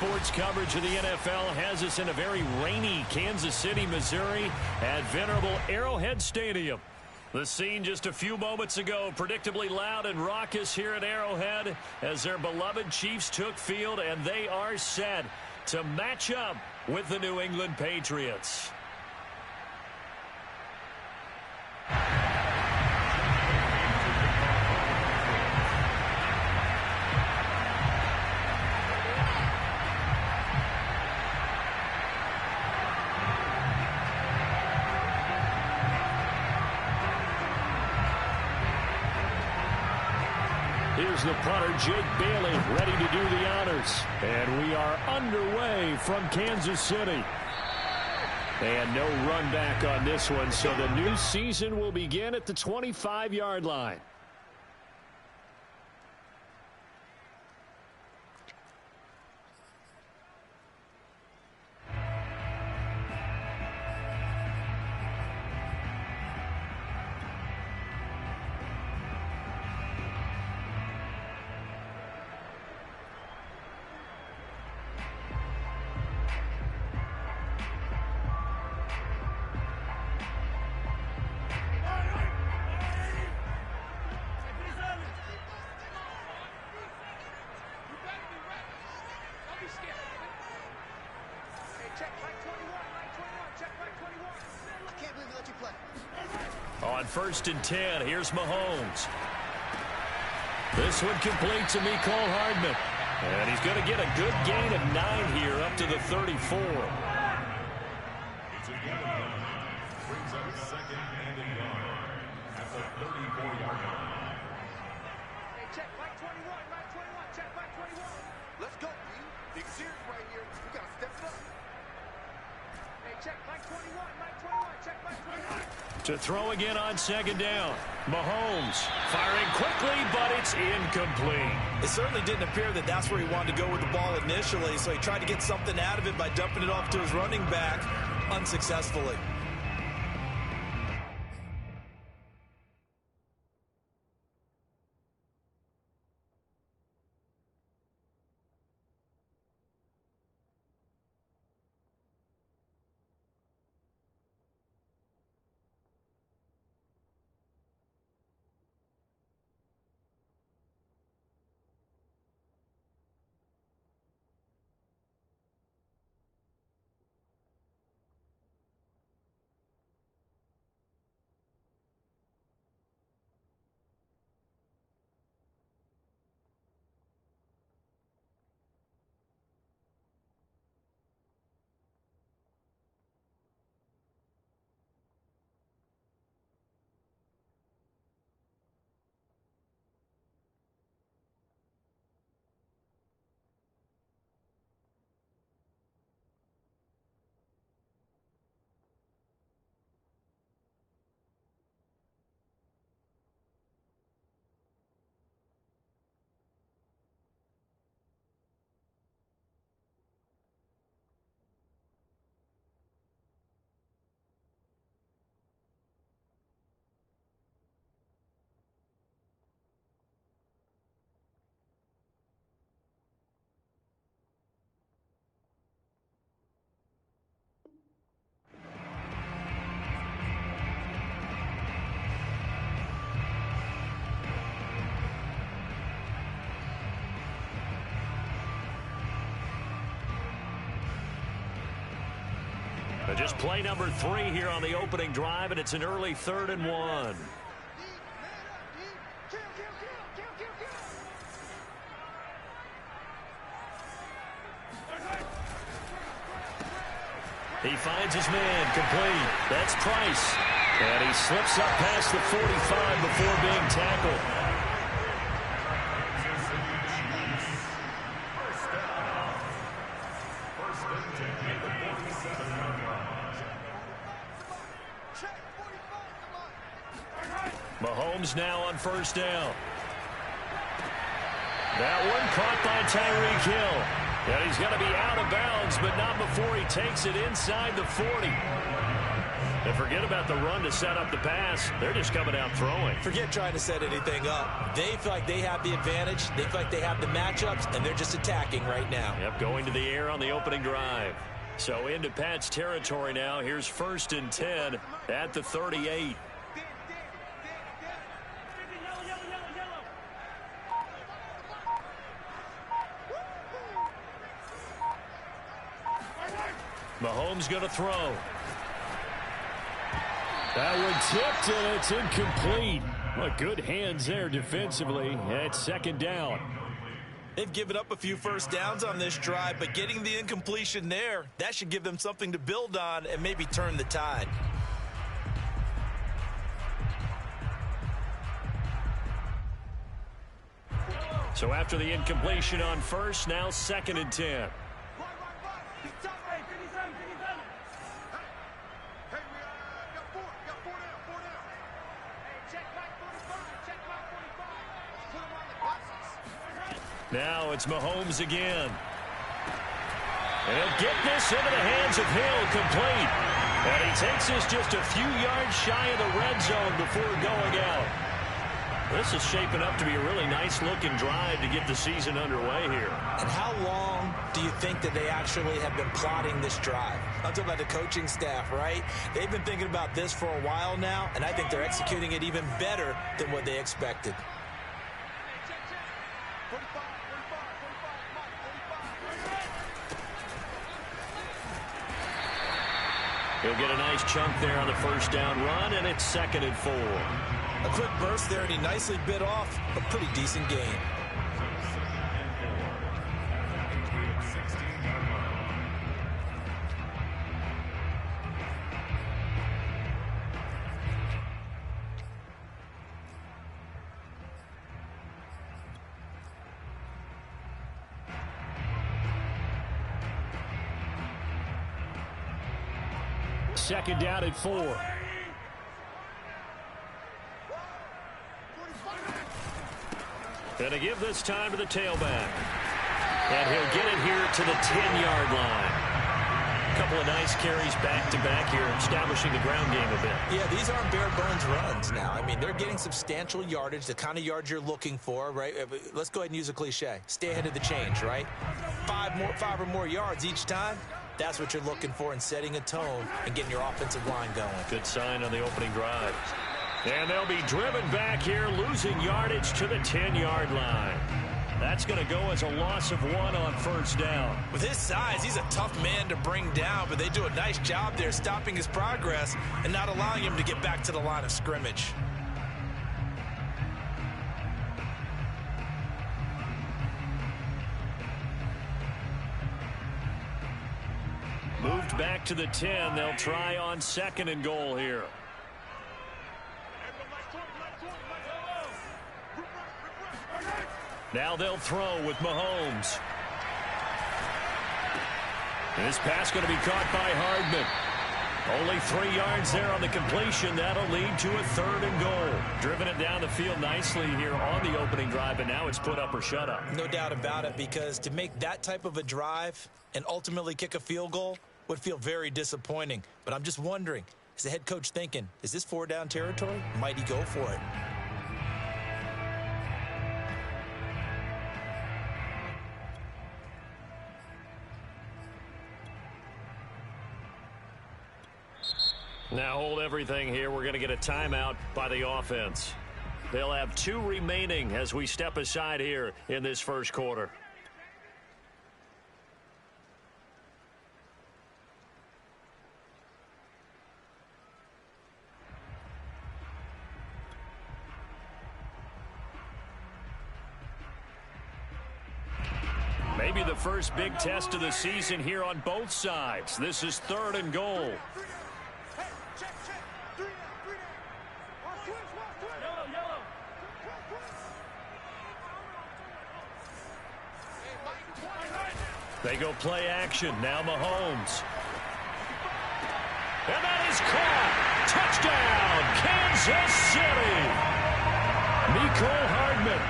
Sports coverage of the NFL has us in a very rainy Kansas City, Missouri at venerable Arrowhead Stadium. The scene just a few moments ago, predictably loud and raucous here at Arrowhead as their beloved Chiefs took field, and they are set to match up with the New England Patriots. Here's the punter, Jake Bailey, ready to do the honors. And we are underway from Kansas City. And no run back on this one, so the new season will begin at the 25-yard line. On 1st and 10, here's Mahomes. This one complete to Mecole Hardman. And he's going to get a good gain of 9 here up to the 34. It's a gain of 9. Brings up 2nd and a yard at the 34-yard line. Hey, check, right 21, right 21, check, right 21. Let's go, B. Big series right here. We got to step it up. Hey, check, right 21, right 21, check, right 21. To throw again on 2nd down. Mahomes firing quickly, but it's incomplete. It certainly didn't appear that that's where he wanted to go with the ball initially, so he tried to get something out of it by dumping it off to his running back unsuccessfully. Just play number 3 here on the opening drive, and it's an early 3rd and 1. He finds his man complete. That's Price. And he slips up past the 45 before being tackled. Mahomes now on 1st down. That one caught by Tyreek Hill. And he's going to be out of bounds, but not before he takes it inside the 40. And forget about the run to set up the pass. They're just coming out throwing. Forget trying to set anything up. They feel like they have the advantage. They feel like they have the matchups, and they're just attacking right now. Yep, going to the air on the opening drive. So into Pat's territory now. Here's 1st and 10 at the 38. Mahomes going to throw. That one tipped, and it's incomplete. Well, good hands there defensively at 2nd down. They've given up a few first downs on this drive, but getting the incompletion there, that should give them something to build on and maybe turn the tide. So after the incompletion on first, now 2nd and 10. Now it's Mahomes again. And he'll get this into the hands of Hill, complete. And he takes this just a few yards shy of the red zone before going out. This is shaping up to be a really nice-looking drive to get the season underway here. And how long do you think that they actually have been plotting this drive? I'm talking about the coaching staff, right? They've been thinking about this for a while now, and I think they're executing it even better than what they expected. He'll get a nice chunk there on the first down run, and it's 2nd and 4. A quick burst there, and he nicely bit off a pretty decent gain. Second down at 4. Going to give this time to the tailback. And he'll get it here to the 10-yard line. A couple of nice carries back-to-back here, establishing the ground game a bit. Yeah, these aren't bare-bones runs now. I mean, they're getting substantial yardage, the kind of yards you're looking for, right? Let's go ahead and use a cliche. Stay ahead of the change, right? Five or more yards each time. That's what you're looking for in setting a tone and getting your offensive line going. Good sign on the opening drive. And they'll be driven back here, losing yardage to the 10-yard line. That's going to go as a loss of 1 on first down. With his size, he's a tough man to bring down, but they do a nice job there stopping his progress and not allowing him to get back to the line of scrimmage. Moved back to the 10. They'll try on 2nd and goal here. Now they'll throw with Mahomes. This pass going to be caught by Hardman. Only 3 yards there on the completion. That'll lead to a 3rd and goal. Driven it down the field nicely here on the opening drive, and now it's put up or shut up. No doubt about it, because to make that type of a drive and ultimately kick a field goal would feel very disappointing. But I'm just wondering, is the head coach thinking, is this 4-down territory? Might he go for it? Now hold everything here. We're going to get a timeout by the offense. They'll have 2 remaining as we step aside here in this first quarter. Maybe the first big test of the season here on both sides. This is 3rd and goal. They go play action. Now Mahomes. And that is caught. Touchdown, Kansas City. Mecole Hardman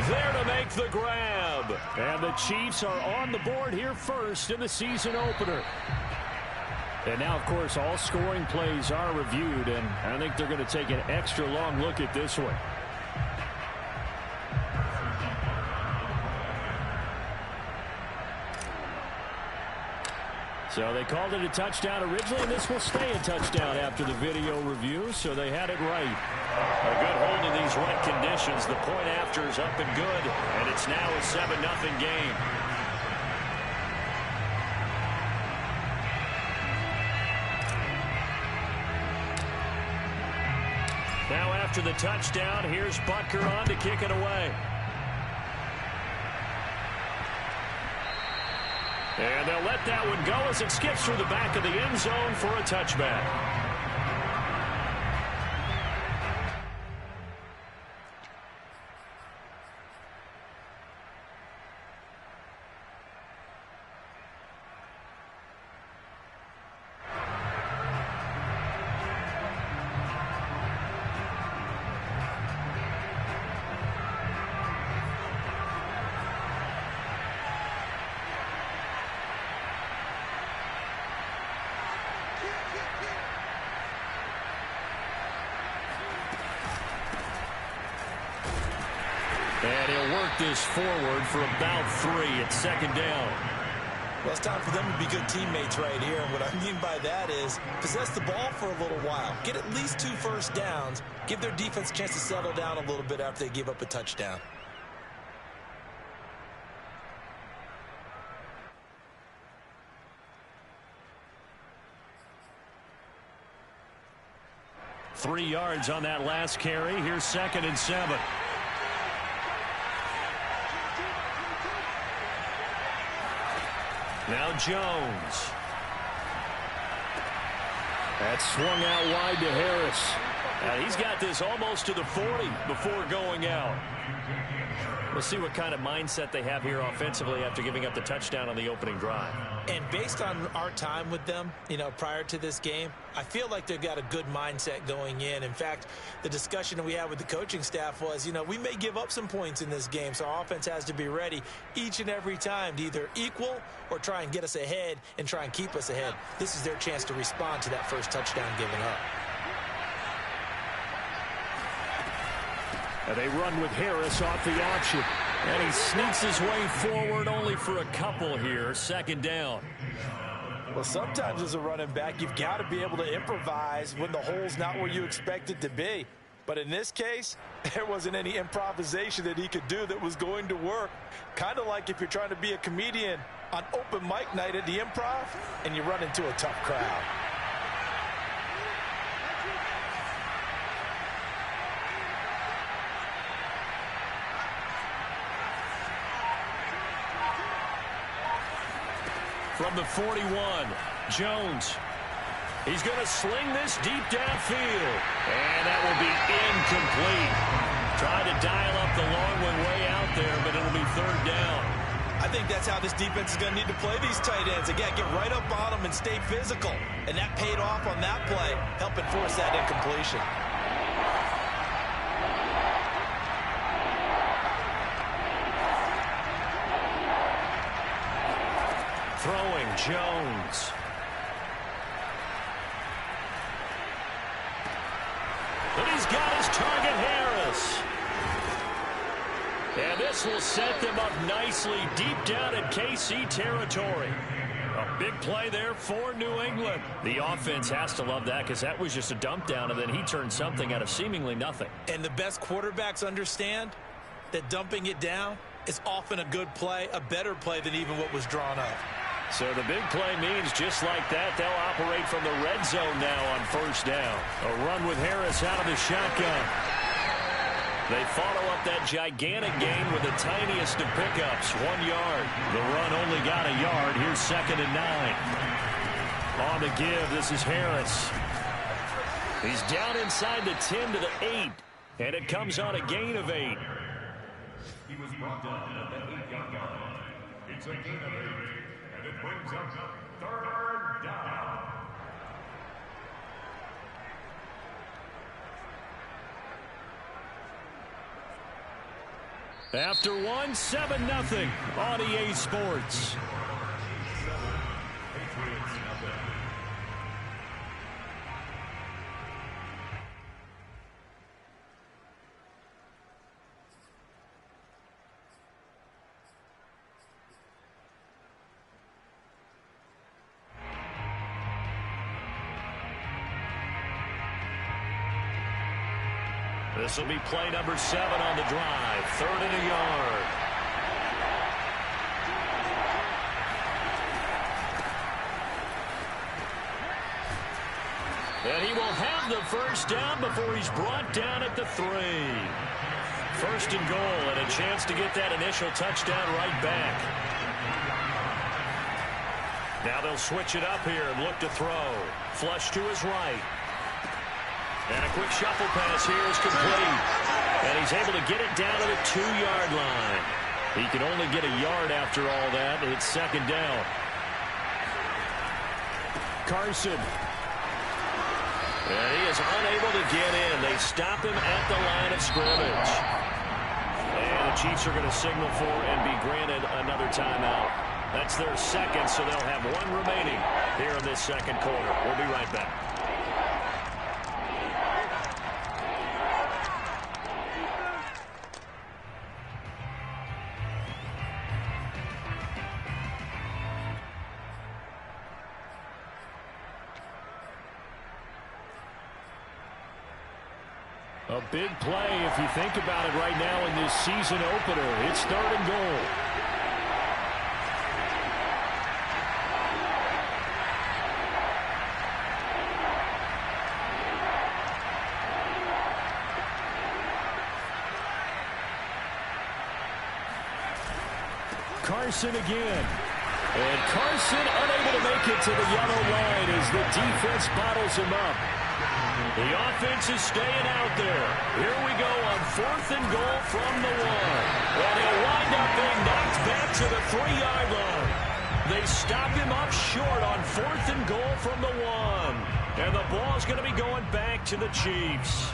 there to make the grab. And the Chiefs are on the board here first in the season opener. And now, of course, all scoring plays are reviewed, and I think they're going to take an extra long look at this one. So they called it a touchdown originally, and this will stay a touchdown after the video review, so they had it right. A good hold in these wet conditions. The point after is up and good, and it's now a 7-0 game. Now after the touchdown, here's Butker on to kick it away. And they'll let that one go as it skips through the back of the end zone for a touchback. And he'll work this forward for about 3 at second down. Well, it's time for them to be good teammates right here. And what I mean by that is possess the ball for a little while. Get at least 2 first downs. Give their defense a chance to settle down a little bit after they give up a touchdown. Three yards on that last carry. Here's 2nd and 7. Now Jones. That swung out wide to Harris. He's got this almost to the 40 before going out. We'll see what kind of mindset they have here offensively after giving up the touchdown on the opening drive. And based on our time with them, prior to this game, I feel like they've got a good mindset going in. In fact, the discussion that we had with the coaching staff was, we may give up some points in this game, so our offense has to be ready each and every time to either equal or try and get us ahead and try and keep us ahead. This is their chance to respond to that first touchdown given up. And they run with Harris off the option. And he sneaks his way forward only for a couple here. 2nd down. Well, sometimes as a running back, you've got to be able to improvise when the hole's not where you expect it to be. But in this case, there wasn't any improvisation that he could do that was going to work. Kind of like if you're trying to be a comedian on open mic night at the Improv and you run into a tough crowd. From the 41, Jones. He's going to sling this deep downfield. And that will be incomplete. Tried to dial up the long one way out there, but it'll be 3rd down. I think that's how this defense is going to need to play these tight ends. Again, get right up on them and stay physical. And that paid off on that play, helping force that incompletion. Throwing Jones. But he's got his target, Harris. And this will set them up nicely deep down in KC territory. A big play there for New England. The offense has to love that because that was just a dump down, and then he turned something out of seemingly nothing. And the best quarterbacks understand that dumping it down is often a good play, a better play than even what was drawn up. So the big play means just like that, they'll operate from the red zone now on 1st down. A run with Harris out of the shotgun. They follow up that gigantic gain with the tiniest of pickups, 1 yard. The run only got a yard. Here's 2nd and 9. On the give, this is Harris. He's down inside the 10 to the 8, and it comes on a gain of 8. He was brought down at the 8-yard line. It's a gain of 8. And it brings up 3rd down. After 1, 7-0 on EA Sports. Patriots nothing. This will be play number 7 on the drive. 3rd and a yard. And he will have the 1st down before he's brought down at the 3. 1st and goal, and a chance to get that initial touchdown right back. Now they'll switch it up here and look to throw. Flush to his right. And a quick shuffle pass here is complete. And he's able to get it down to the 2-yard line. He can only get a yard after all that. It's 2nd down. Carson. And he is unable to get in. They stop him at the line of scrimmage. And the Chiefs are going to signal for and be granted another timeout. That's their 2nd, so they'll have 1 remaining here in this 2nd quarter. We'll be right back. A big play if you think about it right now in this season opener. It's 3rd and goal. Carson again. And Carson unable to make it to the yellow line as the defense bottles him up. The offense is staying out there. Here we go on 4th and goal from the 1. And he'll wind up being knocked back to the 3-yard line. They stop him up short on 4th and goal from the 1. And the ball's going to be going back to the Chiefs.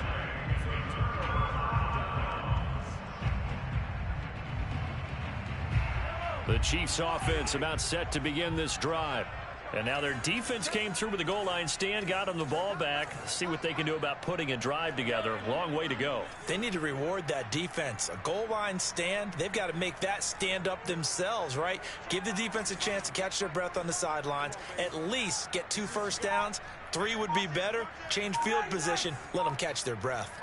The Chiefs offense about set to begin this drive. And now their defense came through with a goal line stand, got them the ball back. See what they can do about putting a drive together. Long way to go. They need to reward that defense. A goal line stand, they've got to make that stand up themselves, right? Give the defense a chance to catch their breath on the sidelines. At least get 2 first downs. 3 would be better. Change field position. Let them catch their breath.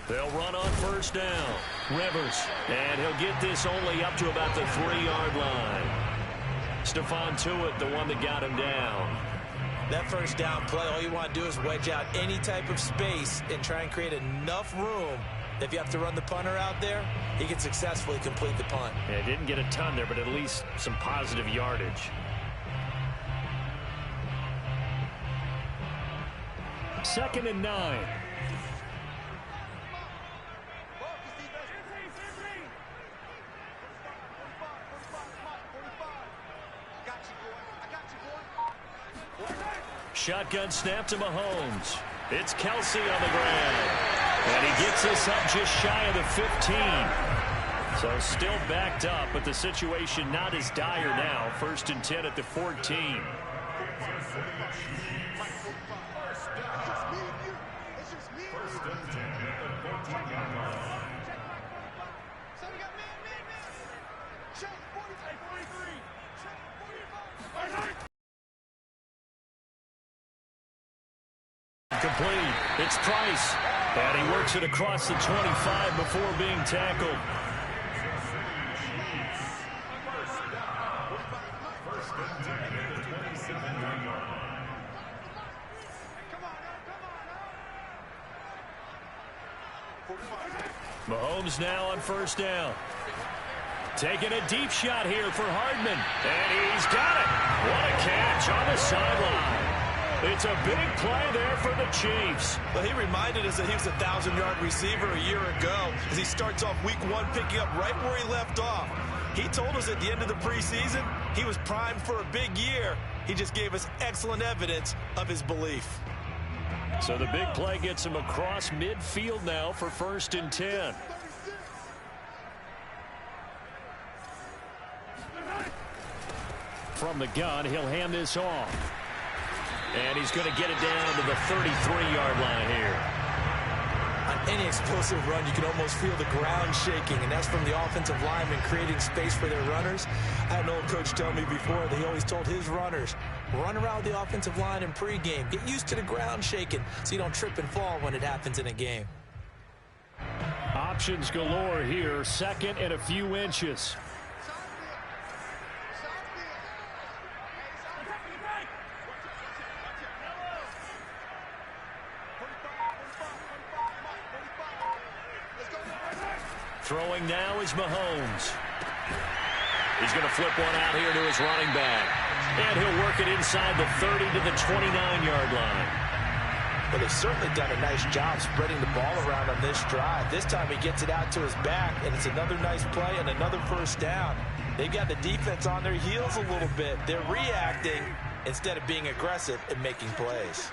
They'll run on 1st down. Rivers. And he'll get this only up to about the 3-yard line. Stephon Tuitt, the one that got him down. That 1st down play, all you want to do is wedge out any type of space and try and create enough room that if you have to run the punter out there, he can successfully complete the punt. Yeah, didn't get a ton there, but at least some positive yardage. 2nd and 9. Shotgun snap to Mahomes. It's Kelsey on the ground. And he gets us up just shy of the 15. So still backed up, but the situation not as dire now. 1st and 10 at the 14. Complete. It's Price. And he works it across the 25 before being tackled. Mahomes now on 1st down. Taking a deep shot here for Hardman. And he's got it. What a catch on the sideline. It's a big play there for the Chiefs. Well, he reminded us that he was a 1,000-yard receiver a year ago as he starts off week 1 picking up right where he left off. He told us at the end of the preseason he was primed for a big year. He just gave us excellent evidence of his belief. So the big play gets him across midfield now for 1st and 10. From the gun, he'll hand this off. And he's going to get it down to the 33-yard line here. On any explosive run, you can almost feel the ground shaking, and that's from the offensive linemen creating space for their runners. I had an old coach tell me before that he always told his runners, run around the offensive line in pregame. Get used to the ground shaking so you don't trip and fall when it happens in a game. Options galore here. 2nd and a few inches. Throwing now is Mahomes. He's going to flip one out here to his running back. And he'll work it inside the 30 to the 29-yard line. Well, they've certainly done a nice job spreading the ball around on this drive. This time he gets it out to his back, and it's another nice play and another 1st down. They've got the defense on their heels a little bit. They're reacting instead of being aggressive and making plays.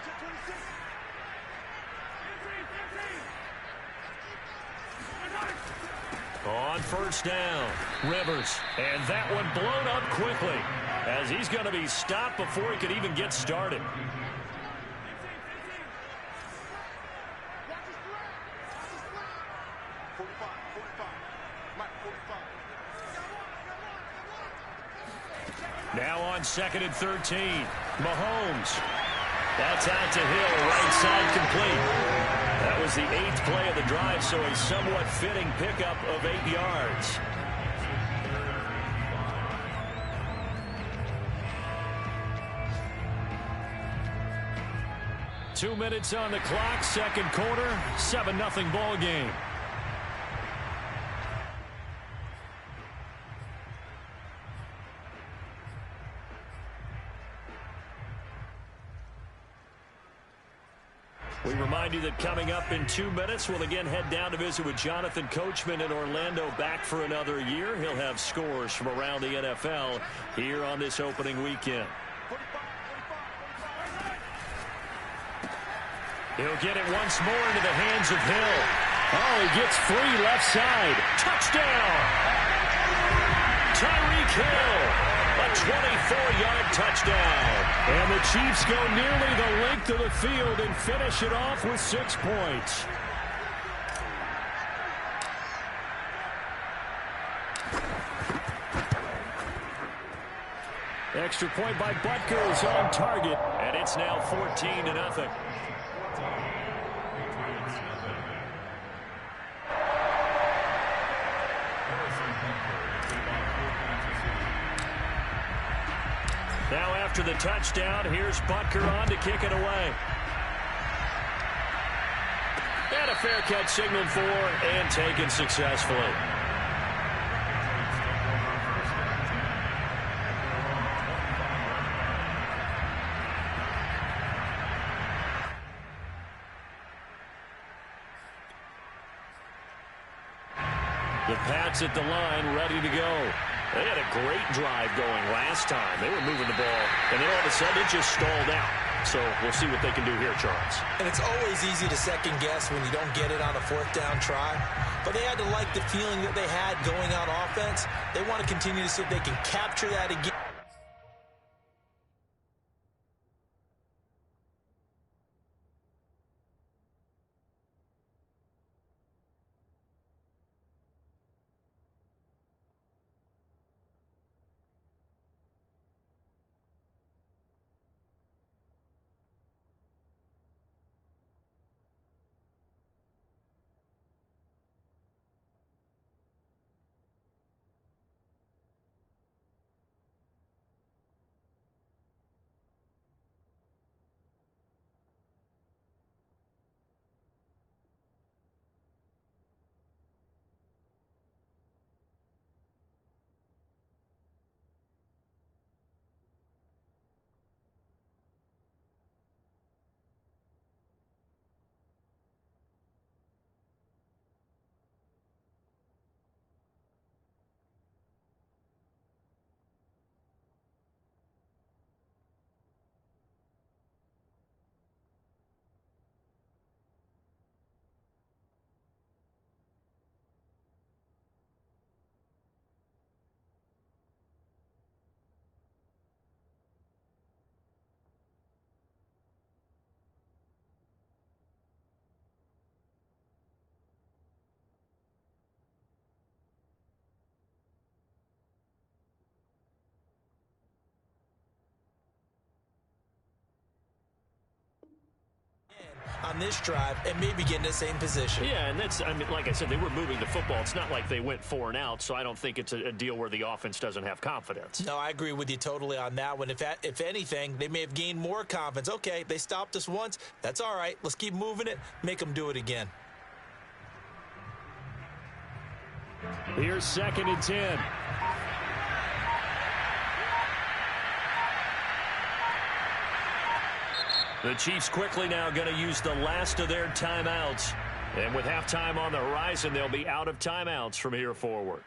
On 1st down, Rivers. And that one blown up quickly as he's going to be stopped before he could even get started. Now on 2nd and 13, Mahomes. That's out to Hill, right side complete. That was the 8th play of the drive, so a somewhat fitting pickup of 8 yards. Two minutes on the clock, second quarter, 7-0 ball game. We remind you that coming up in 2 minutes, we'll again head down to visit with Jonathan Coachman in Orlando, back for another year. He'll have scores from around the NFL here on this opening weekend. He'll get it once more into the hands of Hill. Oh, he gets free left side. Touchdown! Tyreek Hill. A 24-yard touchdown. And the Chiefs go nearly the length of the field and finish it off with 6 points. Extra point by Butker is on target, and it's now 14-0. Now after the touchdown, here's Butker on to kick it away. And a fair catch signaled for and taken successfully. The Pats at the line, ready to go. They had a great drive going last time. They were moving the ball, and then all of a sudden it just stalled out. So we'll see what they can do here, Charles. And it's always easy to second guess when you don't get it on a 4th down try. But they had to like the feeling that they had going on offense. They want to continue to see if they can capture that again. On this drive and maybe get in the same position. Yeah, and that's, I mean, like I said, they were moving the football. It's not like they went 4 and out, so I don't think it's a deal where the offense doesn't have confidence. No, I agree with you totally on that one. If anything, they may have gained more confidence. Okay, they stopped us once. That's all right. Let's keep moving it. Make them do it again. Here's 2nd and 10. The Chiefs quickly now going to use the last of their timeouts. And with halftime on the horizon, they'll be out of timeouts from here forward.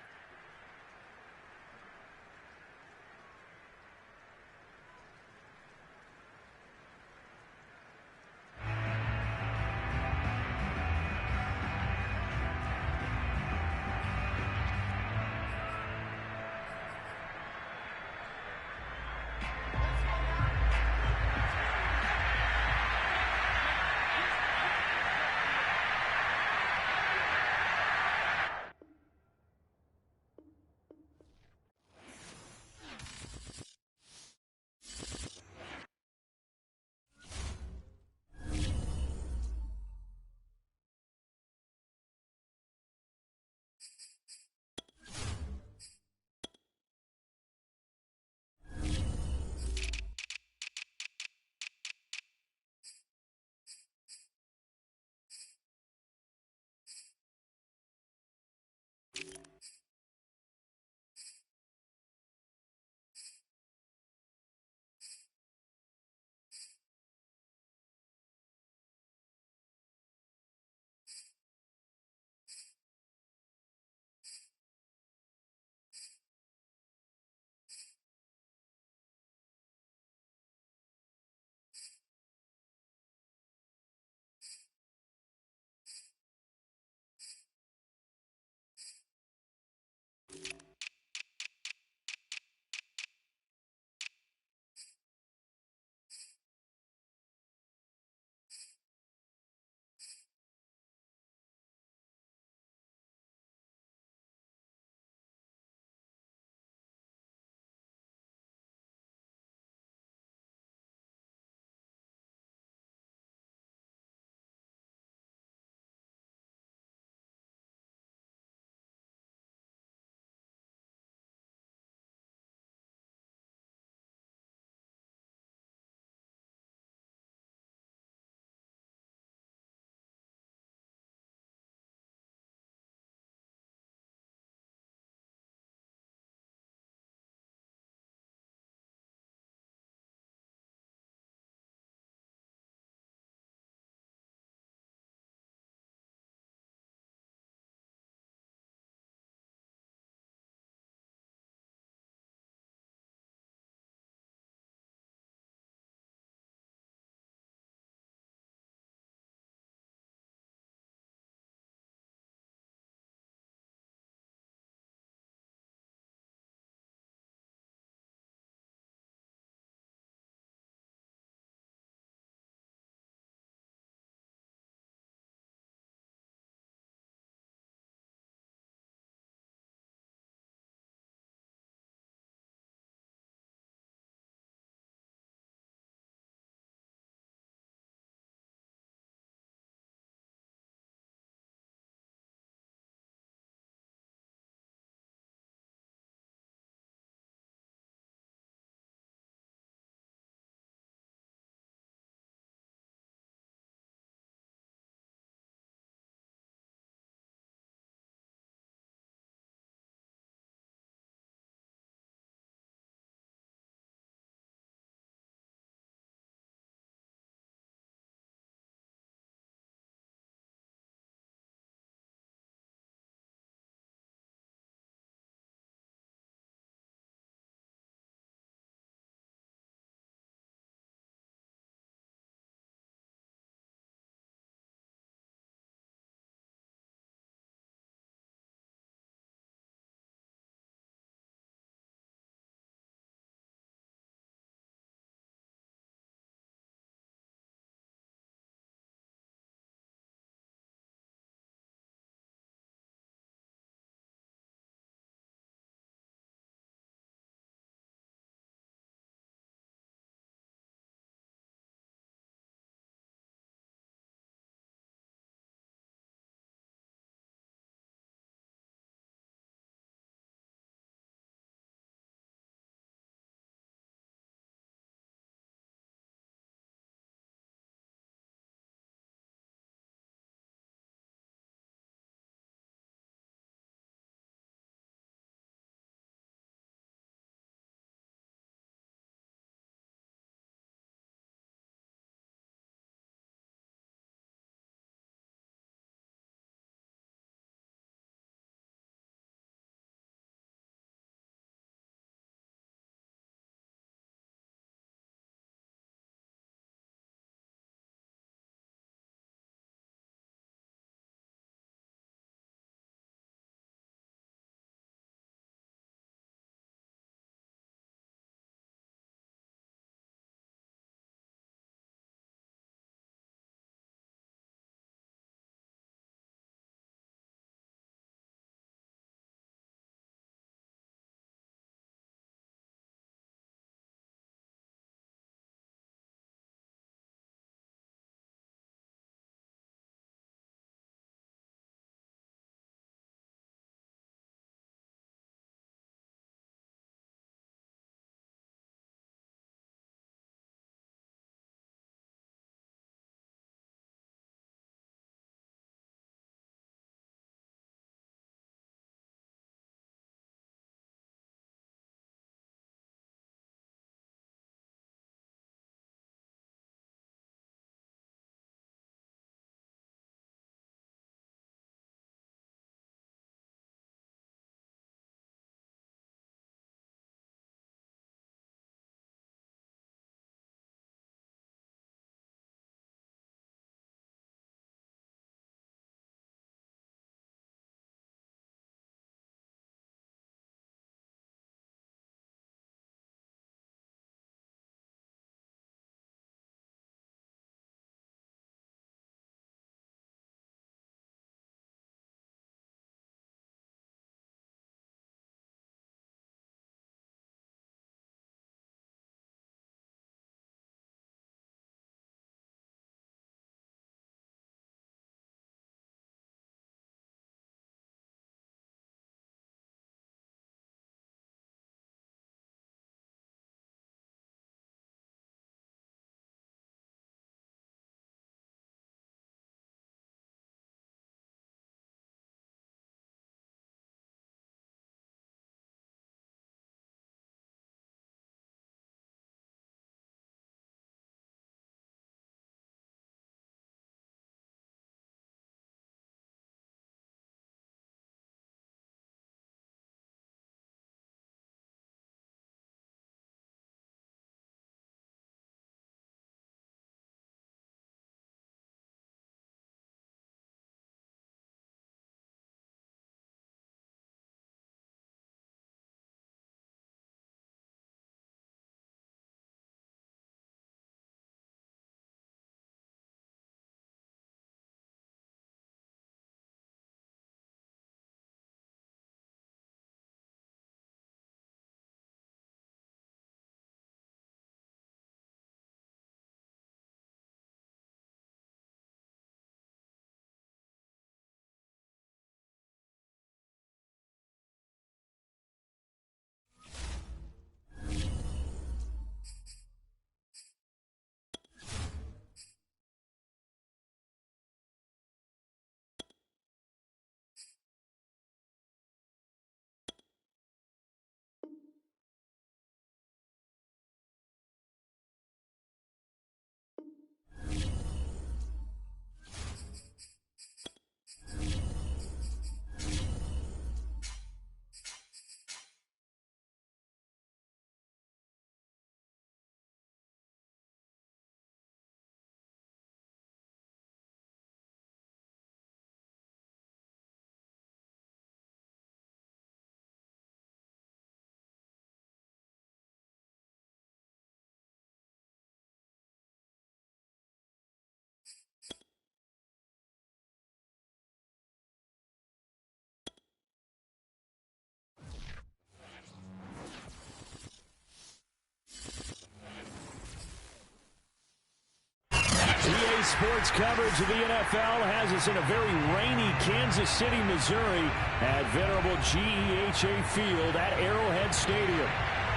sports coverage of the NFL has us in a very rainy Kansas City, Missouri at venerable GEHA Field at Arrowhead Stadium.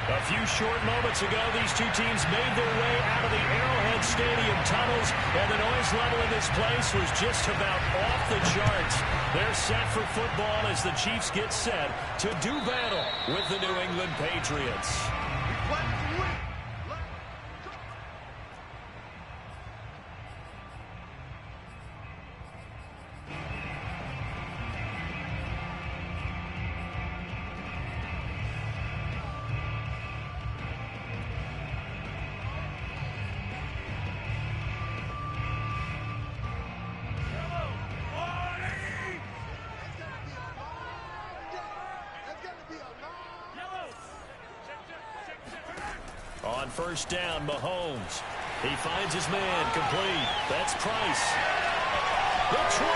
A few short moments ago, these two teams made their way out of the Arrowhead Stadium tunnels, and the noise level in this place was just about off the charts. They're set for football as the Chiefs get set to do battle with the New England Patriots. On first down, Mahomes. He finds his man, complete. That's Price. The 20.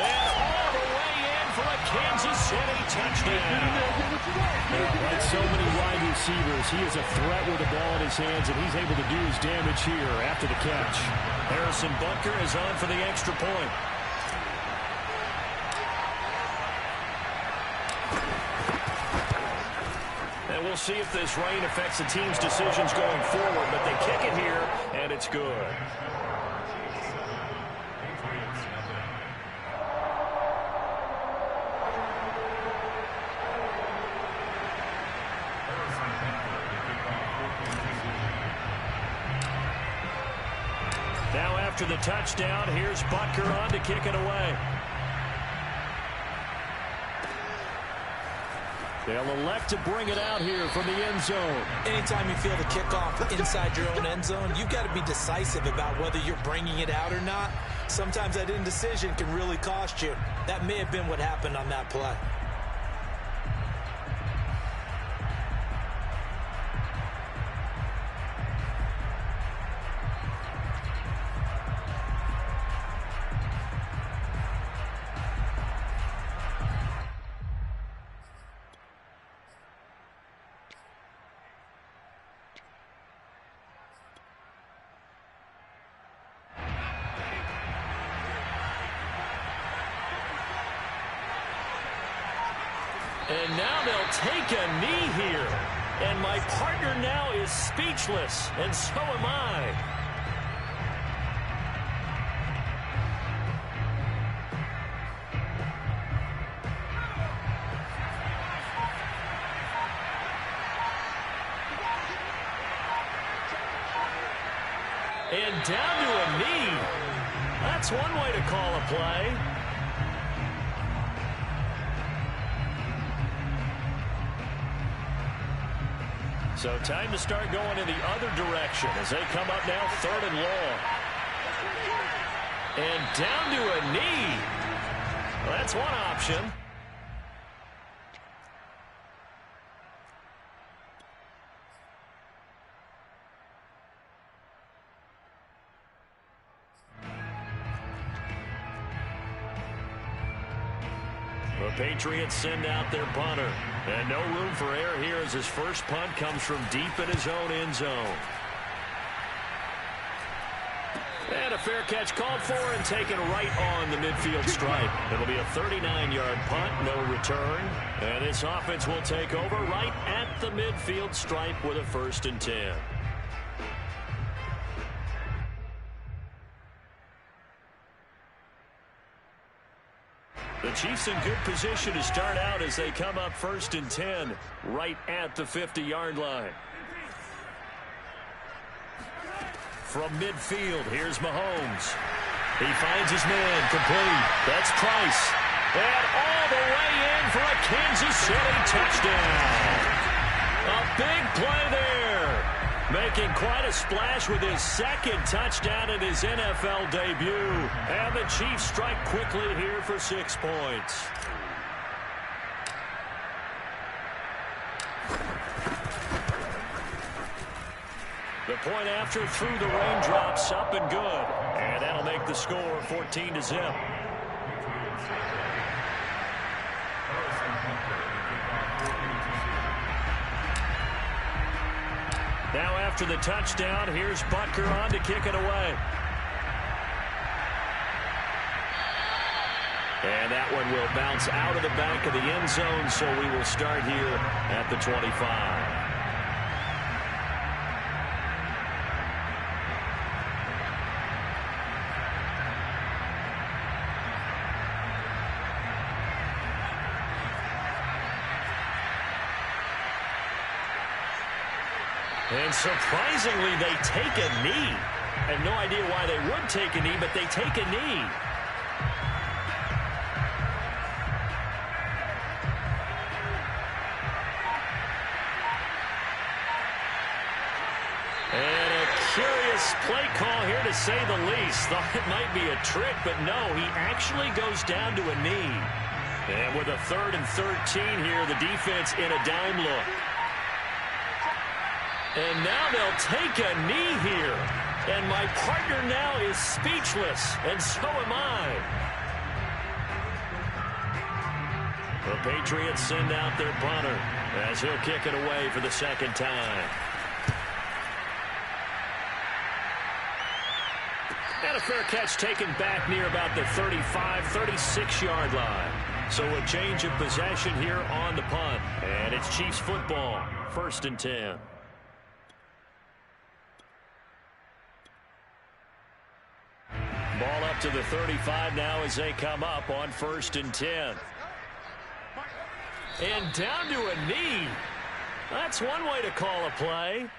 And all the way in for a Kansas City touchdown. Like so many wide receivers, he is a threat with the ball in his hands, and he's able to do his damage here after the catch. Harrison Butker is on for the extra point. And we'll see if this rain affects the team's decisions going forward, but they kick it here, and it's good. Now after the touchdown, here's Butker on to kick it away. They'll elect to bring it out here from the end zone. Anytime you feel the kickoff inside your own end zone, you've got to be decisive about whether you're bringing it out or not. Sometimes that indecision can really cost you. That may have been what happened on that play. And now they'll take a knee here. And my partner now is speechless, and so am I. And down to a knee. That's one way to call a play. So time to start going in the other direction as they come up now 3rd and long. And down to a knee. Well, that's one option. The Patriots send out their punter. And no room for error here as his first punt comes from deep in his own end zone. And a fair catch called for and taken right on the midfield stripe. It'll be a 39-yard punt, no return. And this offense will take over right at the midfield stripe with a 1st and 10. The Chiefs in good position to start out as they come up 1st and 10 right at the 50-yard line. From midfield, here's Mahomes. He finds his man, complete. That's Price. And all the way in for a Kansas City touchdown. A big play there. Making quite a splash with his 2nd touchdown in his NFL debut. And the Chiefs strike quickly here for 6 points. The point after through the raindrops, up and good. And that'll make the score 14-0. Now after the touchdown, here's Butker on to kick it away. And that one will bounce out of the back of the end zone, so we will start here at the 25. And surprisingly, they take a knee. I have no idea why they would take a knee, but they take a knee. And a curious play call here, to say the least. Thought it might be a trick, but no, he actually goes down to a knee. And with a 3rd and 13 here, the defense in a dime look. And now they'll take a knee here. And my partner now is speechless, and so am I. The Patriots send out their punter as he'll kick it away for the second time. And a fair catch taken back near about the 35, 36-yard line. So a change of possession here on the punt. And it's Chiefs football, 1st and 10. Ball up to the 35 now as they come up on 1st and 10. And down to a knee. That's one way to call a play.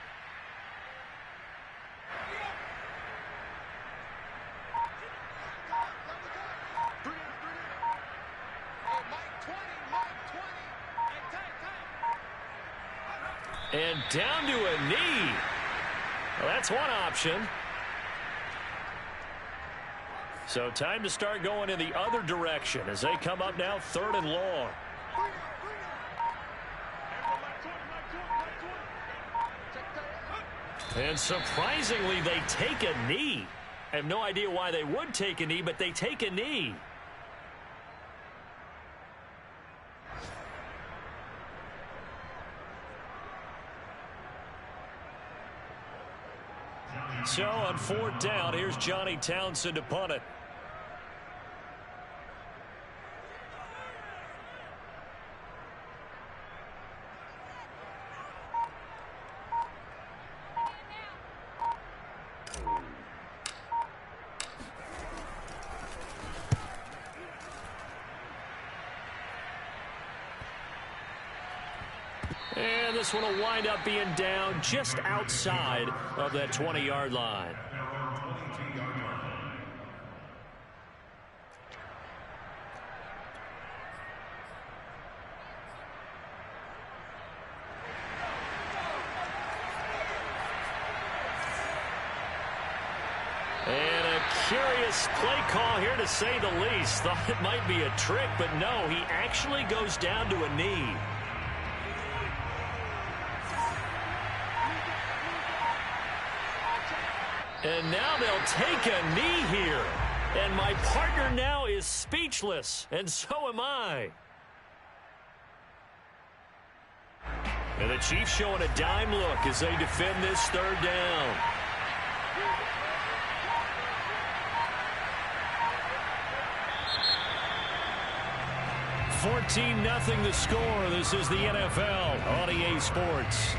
And down to a knee. Well, that's one option. So time to start going in the other direction as they come up now 3rd and long. And surprisingly, they take a knee. I have no idea why they would take a knee, but they take a knee. So on 4th down, here's Johnny Townsend to punt it. And this one will wind up being down just outside of that 20-yard line. And a curious play call here, to say the least. Thought it might be a trick, but no, he actually goes down to a knee. And now they'll take a knee here. And my partner now is speechless, and so am I. And the Chiefs showing a dime look as they defend this 3rd down. $14-0 the score. This is the NFL on EA Sports.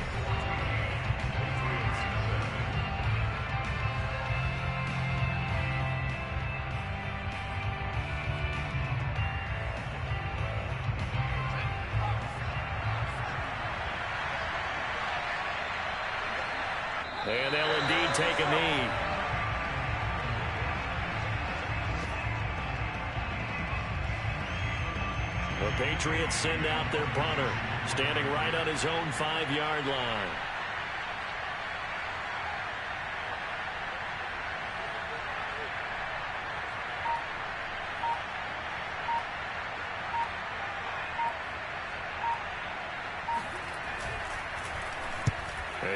And they'll indeed take a knee. The Patriots send out their punter, standing right on his own 5-yard line.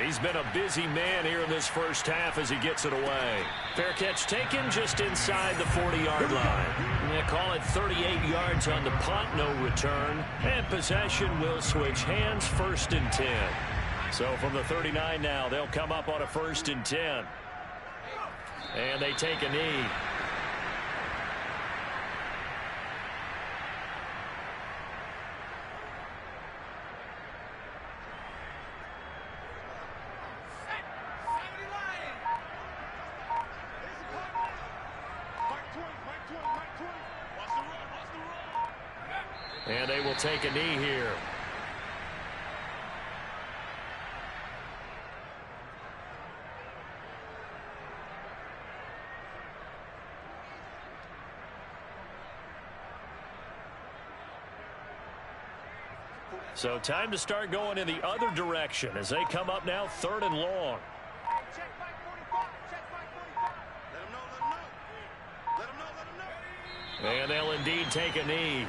He's been a busy man here in this first half as he gets it away. Fair catch taken just inside the 40-yard line. They call it 38 yards on the punt, no return. And possession will switch hands, 1st and 10. So from the 39 now, they'll come up on a 1st and 10. And they take a knee. And they will take a knee here. So time to start going in the other direction as they come up now 3rd and long. Check back 45. Check back 45. Let him know. Let him know. Let him know. And they'll indeed take a knee.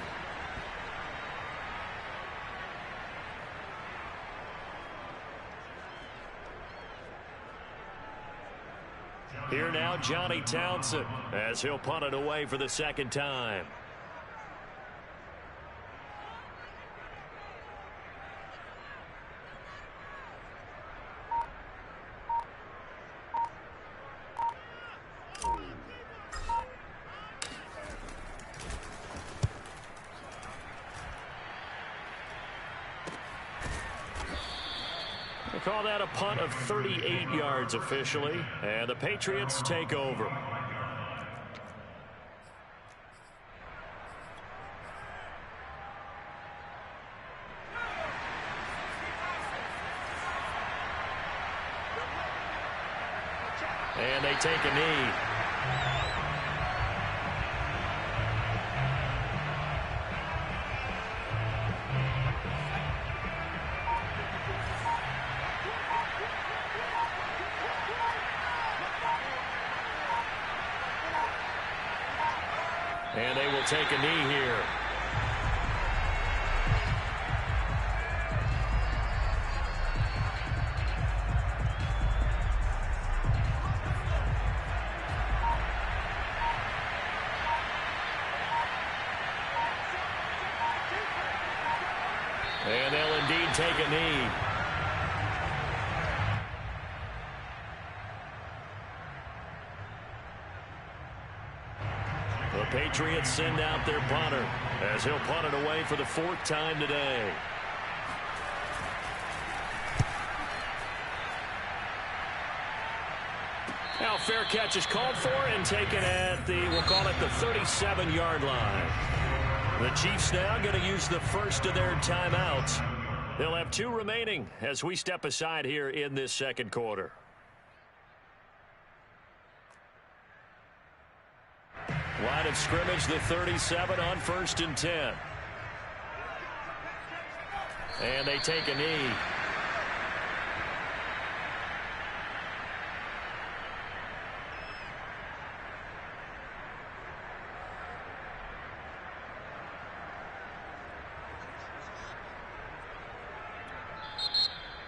Here now, Johnny Townsend, as he'll punt it away for the 2nd time. We'll call that a punt of 38 yards officially, and the Patriots take over. And they take a knee. And they will take a knee here. And they'll indeed take a knee. The Patriots send out their punter as he'll punt it away for the 4th time today. Now fair catch is called for and taken at the, we'll call it the 37-yard line. The Chiefs now going to use the first of their timeouts. They'll have 2 remaining as we step aside here in this 2nd quarter. Line of scrimmage, the 37 on 1st and 10. And they take a knee.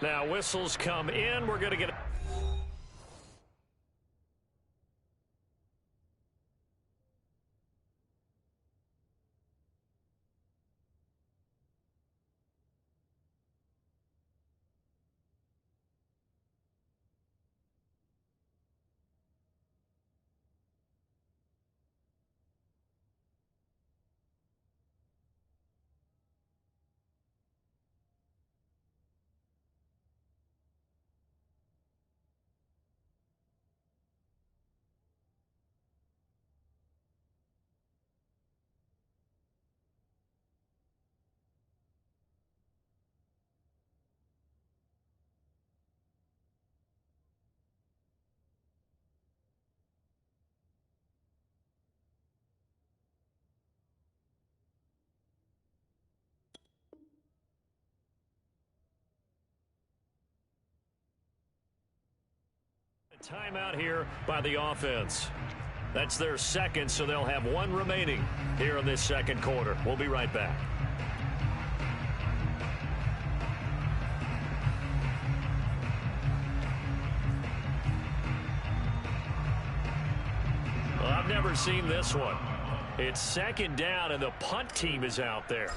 Now whistles come in. We're going to get timeout here by the offense. That's their 2nd, so they'll have 1 remaining here in this 2nd quarter. We'll be right back. Well, I've never seen this one. It's 2nd down, and the punt team is out there.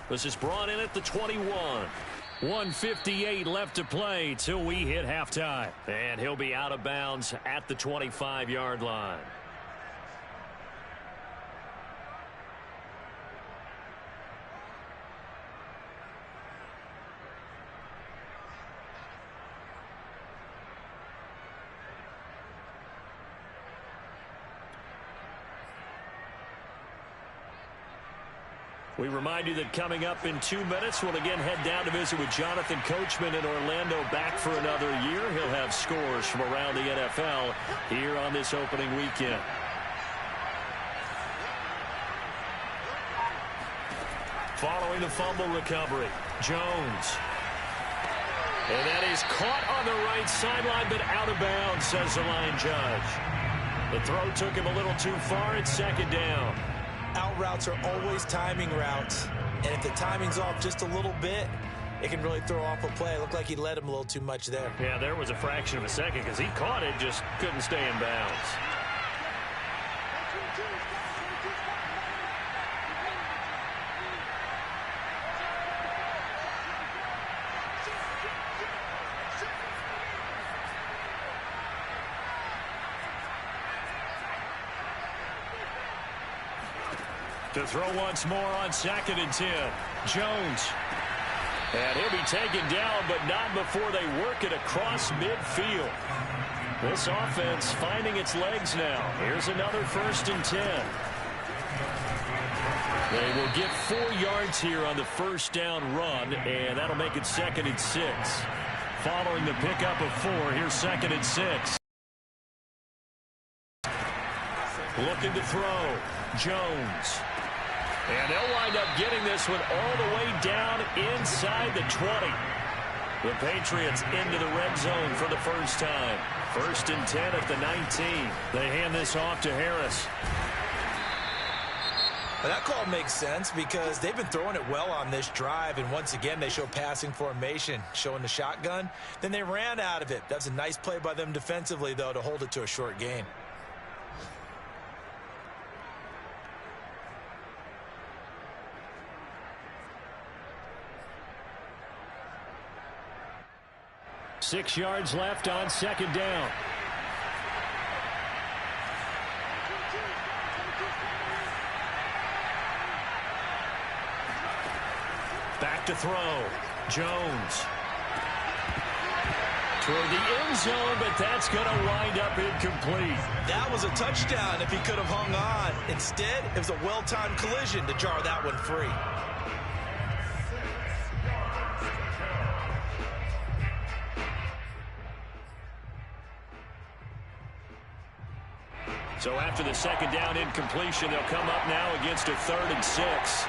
This is brought in at the 21. 1:58 left to play till we hit halftime. And he'll be out of bounds at the 25-yard line. We remind you that coming up in 2 minutes, we'll again head down to visit with Jonathan Coachman in Orlando, back for another year. He'll have scores from around the NFL here on this opening weekend. Following the fumble recovery, Jones. And that is caught on the right sideline, but out of bounds, says the line judge. The throw took him a little too far. It's second down. Out routes are always timing routes, and if the timing's off just a little bit, it can really throw off a play. It looked like he led him a little too much there. Yeah, there was a fraction of a second because he caught it, just couldn't stay in bounds. To throw once more on 2nd and 10. Jones. And he'll be taken down, but not before they work it across midfield. This offense finding its legs now. Here's another 1st and 10. They will get 4 yards here on the first down run, and that'll make it 2nd and 6. Following the pickup of 4, here's 2nd and 6. Looking to throw. Jones. And they'll wind up getting this one all the way down inside the 20. The Patriots into the red zone for the first time. 1st and 10 at the 19. They hand this off to Harris. Well, that call makes sense because they've been throwing it well on this drive, and once again they show passing formation, showing the shotgun. Then they ran out of it. That's a nice play by them defensively, though, to hold it to a short gain. Six yards left on 2nd down. Back to throw. Jones. Toward the end zone, but that's going to wind up incomplete. That was a touchdown if he could have hung on. Instead, it was a well-timed collision to jar that one free. So after the 2nd down incompletion, they'll come up now against a 3rd and 6.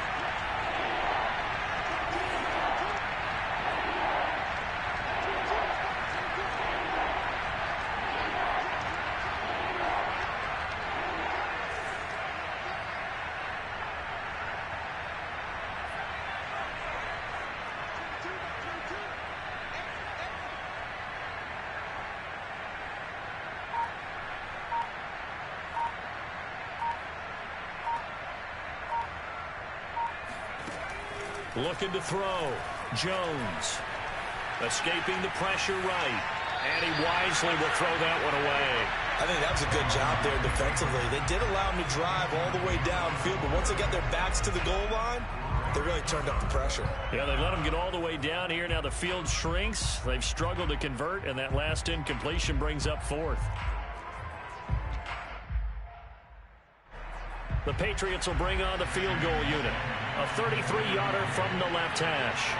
Looking to throw. Jones. Escaping the pressure right. And he wisely will throw that one away. I think that was a good job there defensively. They did allow him to drive all the way downfield, but once they got their backs to the goal line, they really turned up the pressure. Yeah, they let him get all the way down here. Now the field shrinks. They've struggled to convert, and that last incompletion brings up 4th. The Patriots will bring on the field goal unit. A 33-yarder from the left hash.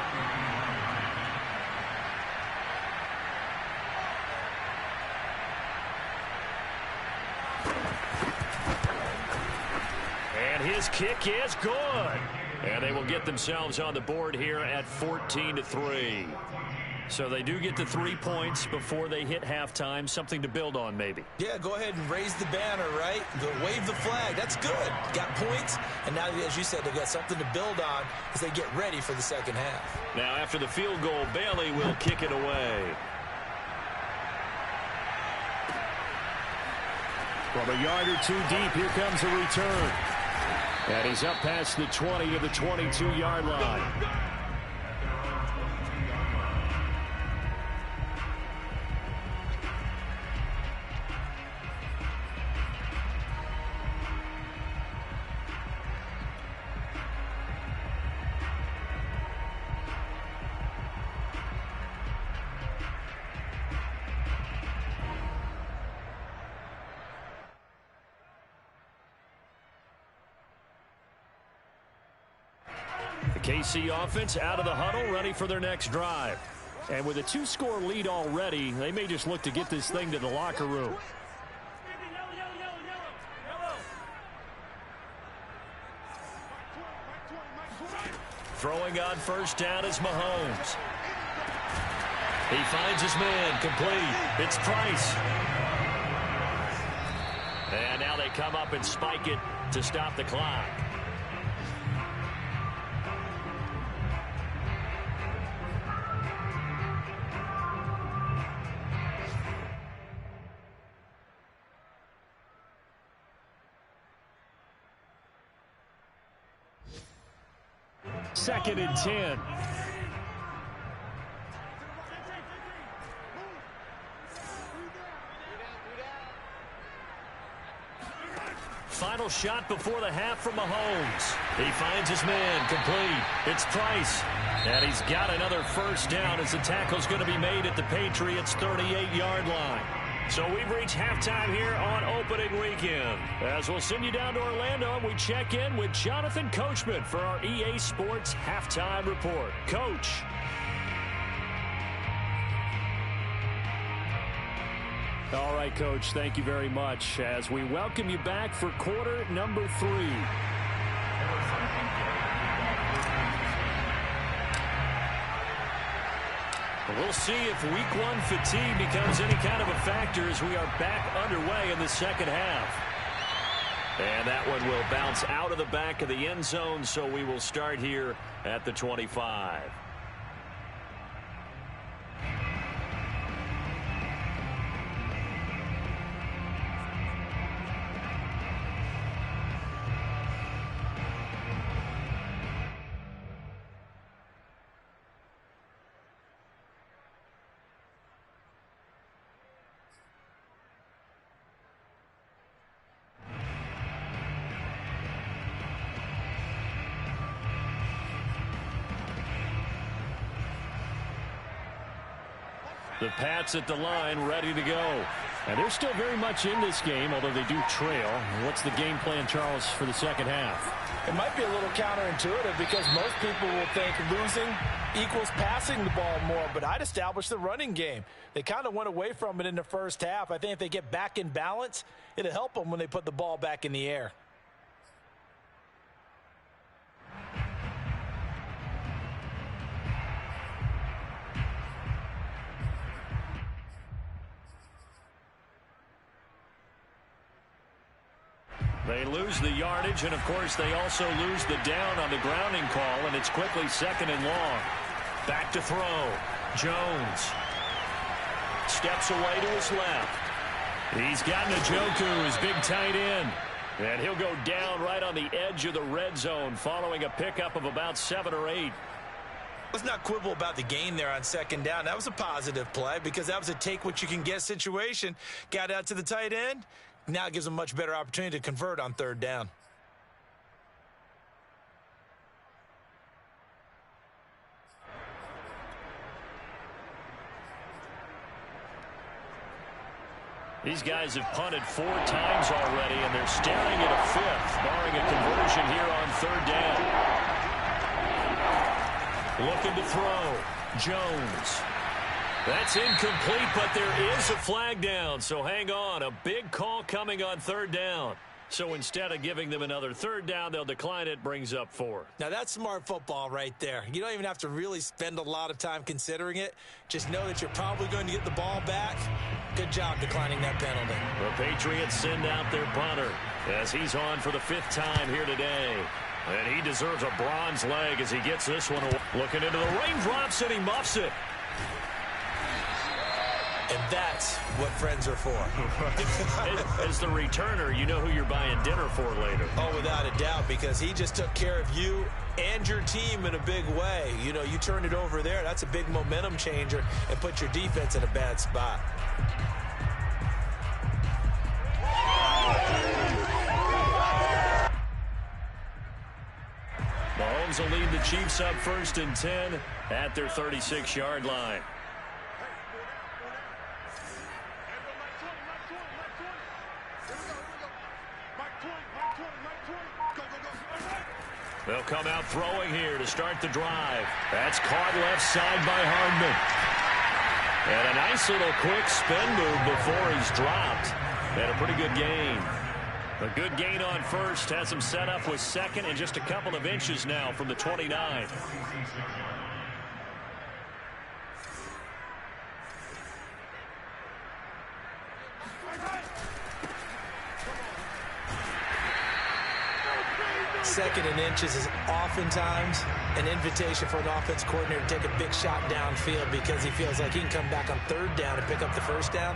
And his kick is good. And they will get themselves on the board here at 14-3. So they do get the 3 points before they hit halftime. Something to build on, maybe. Yeah, go ahead and raise the banner, right? Wave the flag. That's good. Got points, and now, as you said, they've got something to build on as they get ready for the second half. Now, after the field goal, Bailey will kick it away. From a yard or 2 deep, here comes the return. And he's up past the 20 of the 22-yard line. KC offense out of the huddle, ready for their next drive. And with a 2-score lead already, they may just look to get this thing to the locker room. Throwing on first down is Mahomes. He finds his man, complete. It's Price. And now they come up and spike it to stop the clock. Second and 10. Final shot before the half from Mahomes. He finds his man, complete. It's Price. And he's got another first down as the tackle's going to be made at the Patriots' 38-yard line. So we've reached halftime here on opening weekend. As we'll send you down to Orlando, and we check in with Jonathan Coachman for our EA Sports Halftime Report. Coach. All right, Coach, thank you very much as we welcome you back for quarter number 3. We'll see if week 1 fatigue becomes any kind of a factor as we are back underway in the second half. And that one will bounce out of the back of the end zone, so we will start here at the 25. The Pats at the line, ready to go. And they're still very much in this game, although they do trail. What's the game plan, Charles, for the second half? It might be a little counterintuitive because most people will think losing equals passing the ball more, but I'd establish the running game. They kind of went away from it in the first half. I think if they get back in balance, it'll help them when they put the ball back in the air. They lose the yardage, and, of course, they also lose the down on the grounding call, and it's quickly second and long. Back to throw. Jones steps away to his left. He's got Njoku, his big tight end. And he'll go down right on the edge of the red zone following a pickup of about 7 or 8. Let's not quibble about the gain there on second down. That was a positive play because that was a take-what-you-can-get situation. Got out to the tight end. Now it gives them a much better opportunity to convert on third down. These guys have punted 4 times already, and they're staring at a 5th, barring a conversion here on third down. Looking to throw. Jones. That's incomplete, but there is a flag down, so hang on. A big call coming on third down. So instead of giving them another third down, they'll decline it, brings up 4. Now, that's smart football right there. You don't even have to really spend a lot of time considering it. Just know that you're probably going to get the ball back. Good job declining that penalty. The Patriots send out their punter as he's on for the 5th time here today. And he deserves a bronze leg as he gets this one away. Looking into the raindrops, and he muffs it. And that's what friends are for. As the returner, you know who you're buying dinner for later. Oh, without a doubt, because he just took care of you and your team in a big way. You know, you turned it over there. That's a big momentum changer and put your defense in a bad spot. Mahomes will lead the Chiefs up 1st and 10 at their 36-yard line. They'll come out throwing here to start the drive. That's caught left side by Hardman. And a nice little quick spin move before he's dropped. And a pretty good gain. A good gain on first. Has him set up with second and just a couple of inches now from the 29. Second and inches is oftentimes an invitation for an offense coordinator to take a big shot downfield because he feels like he can come back on third down and pick up the first down.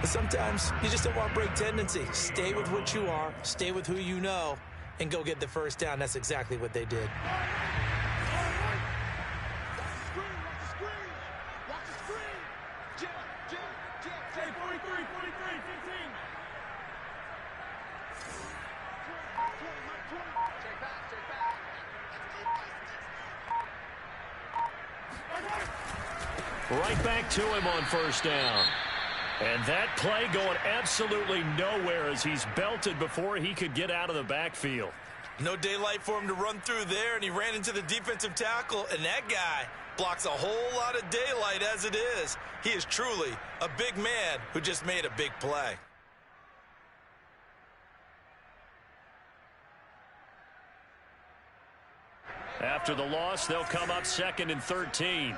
But sometimes you just don't want to break tendency. Stay with what you are, stay with who you know, and go get the first down. That's exactly what they did. Right back to him on first down. And that play going absolutely nowhere as he's belted before he could get out of the backfield. No daylight for him to run through there, and he ran into the defensive tackle, and that guy blocks a whole lot of daylight as it is. He is truly a big man who just made a big play. After the loss, they'll come up second and 13.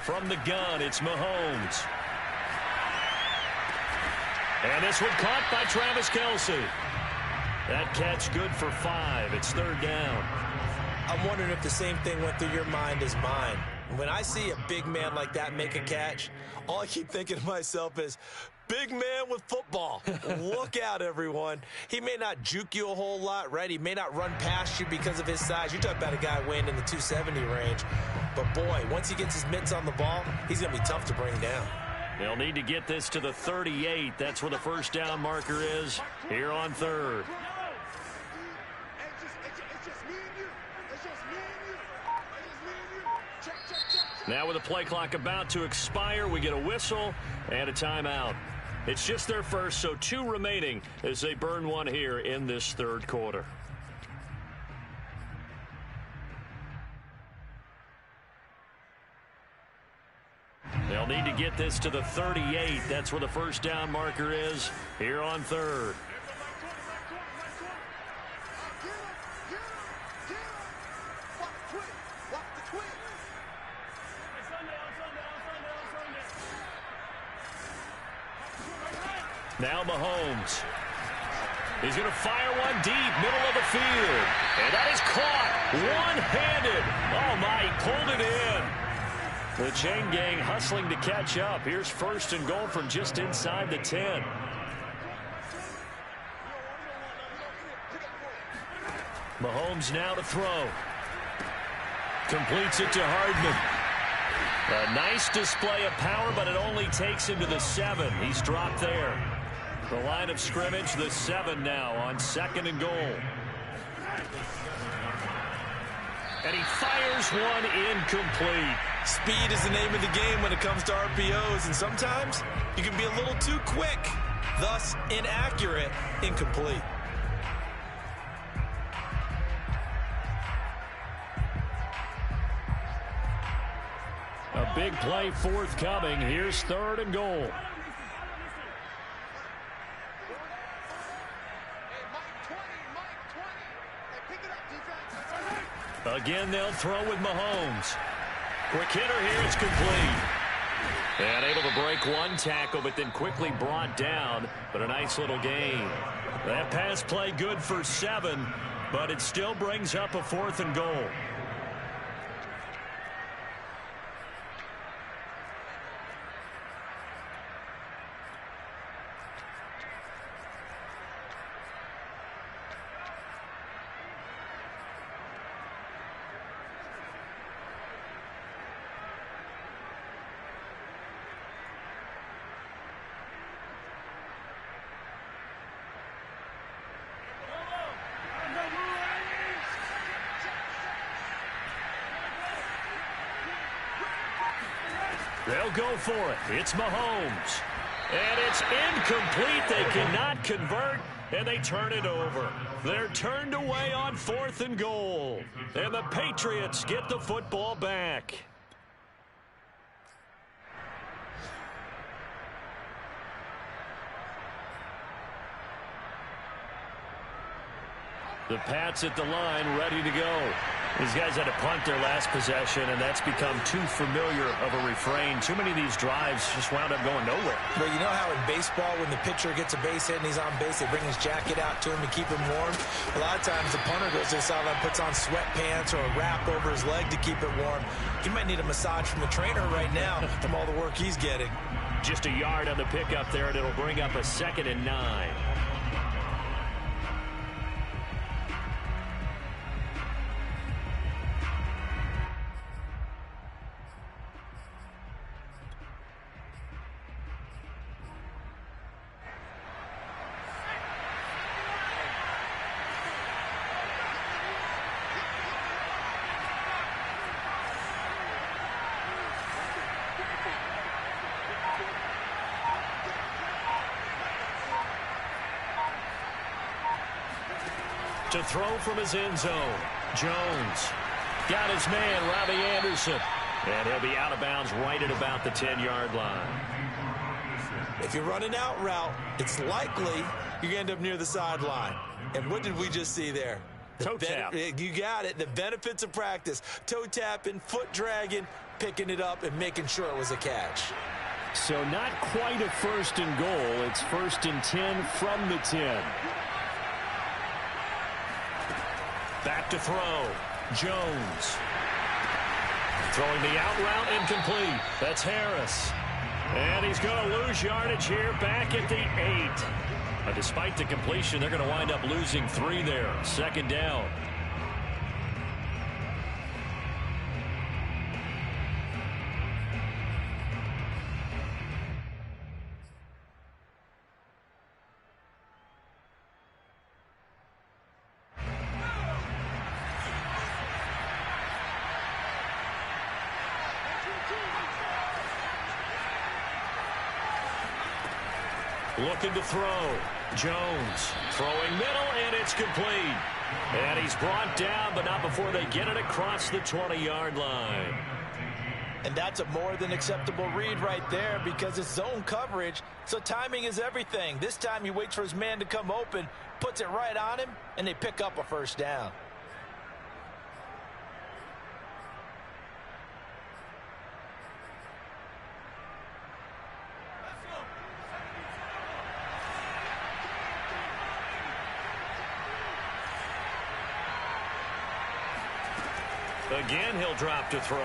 From the gun, it's Mahomes. And this one caught by Travis Kelce. That catch good for 5. It's third down. I'm wondering if the same thing went through your mind as mine. When I see a big man like that make a catch, all I keep thinking to myself is, big man with football. Look out, everyone. He may not juke you a whole lot, right? He may not run past you because of his size. You're talking about a guy weighing in the 270 range. But, boy, once he gets his mitts on the ball, he's going to be tough to bring down. They'll need to get this to the 38. That's where the first down marker is here on third. Now with the play clock about to expire, we get a whistle and a timeout. It's just their first, so 2 remaining as they burn one here in this third quarter. They'll need to get this to the 38. That's where the first down marker is here on third. Now Mahomes. He's going to fire one deep, middle of the field. And that is caught one-handed. Oh, my, he pulled it in. The chain gang hustling to catch up. Here's first and goal from just inside the 10. Mahomes now to throw. Completes it to Hardman. A nice display of power, but it only takes him to the 7. He's dropped there. The line of scrimmage, the 7 now on second and goal. And he fires one incomplete. Speed is the name of the game when it comes to RPOs, and sometimes you can be a little too quick, thus inaccurate, incomplete. A big play forthcoming. Here's third and goal. Again, they'll throw with Mahomes. Quick hitter here, it's complete. And able to break one tackle, but then quickly brought down. But a nice little gain. That pass play good for 7, but it still brings up a fourth and goal. They'll go for it. It's Mahomes. And it's incomplete. They cannot convert, and they turn it over. They're turned away on 4th and goal. And the Patriots get the football back. The Pats at the line, ready to go. These guys had to punt their last possession, and that's become too familiar of a refrain. Too many of these drives just wound up going nowhere. Well, you know how in baseball, when the pitcher gets a base hit and he's on base, they bring his jacket out to him to keep him warm? A lot of times the punter goes to the sideline, puts on sweatpants or a wrap over his leg to keep it warm. He might need a massage from the trainer right now from all the work he's getting. Just a yard on the pickup there, and it'll bring up a 2nd and 9. To throw from his end zone. Jones got his man, Robbie Anderson. And he'll be out of bounds right at about the 10-yard line. If you're running out route, it's likely you're going to end up near the sideline. And what did we just see there? Toe tap. You got it. The benefits of practice. Toe tapping, foot dragging, picking it up, and making sure it was a catch. So not quite a 1st and goal. It's 1st and 10 from the 10. Back to throw. Jones. Throwing the out route incomplete. That's Harris. And he's going to lose yardage here back at the 8. Despite the completion, they're going to wind up losing 3 there. 2nd down. Looking to throw. Jones throwing middle, and it's complete. And he's brought down, but not before they get it across the 20-yard line. And that's a more than acceptable read right there because it's zone coverage, so timing is everything. This time he waits for his man to come open, puts it right on him, and they pick up a 1st down. Again, he'll drop to throw.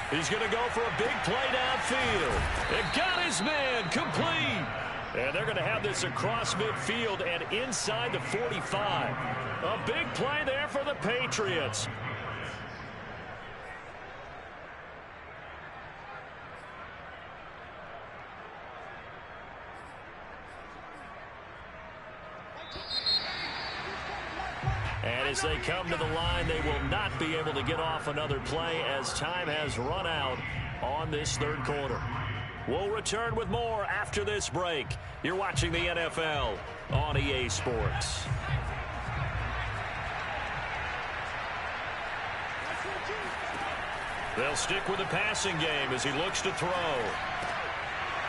He's going to go for a big play downfield. It got his man complete. And they're going to have this across midfield and inside the 45. A big play there for the Patriots. And as they come to the line, they will not be able to get off another play as time has run out on this 3rd quarter. We'll return with more after this break. You're watching the NFL on EA Sports. They'll stick with the passing game as he looks to throw.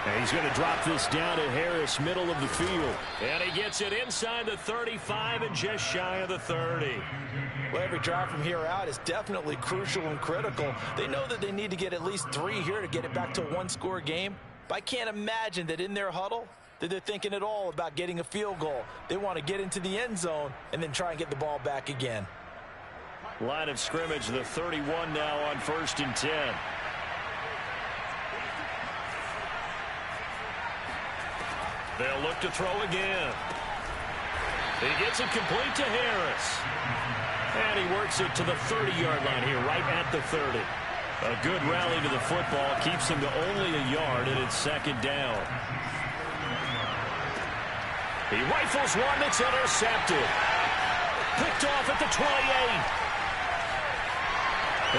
And he's going to drop this down to Harris, middle of the field. And he gets it inside the 35 and just shy of the 30. Well, every drive from here out is definitely crucial and critical. They know that they need to get at least 3 here to get it back to a 1-score game. But I can't imagine that in their huddle that they're thinking at all about getting a field goal. They want to get into the end zone and then try and get the ball back again. Line of scrimmage, the 31 now on 1st and 10. They'll look to throw again. He gets it complete to Harris. And he works it to the 30-yard line here, right at the 30. A good rally to the football keeps him to only a yard, and it's 2nd down. He rifles one that's intercepted. Picked off at the 28.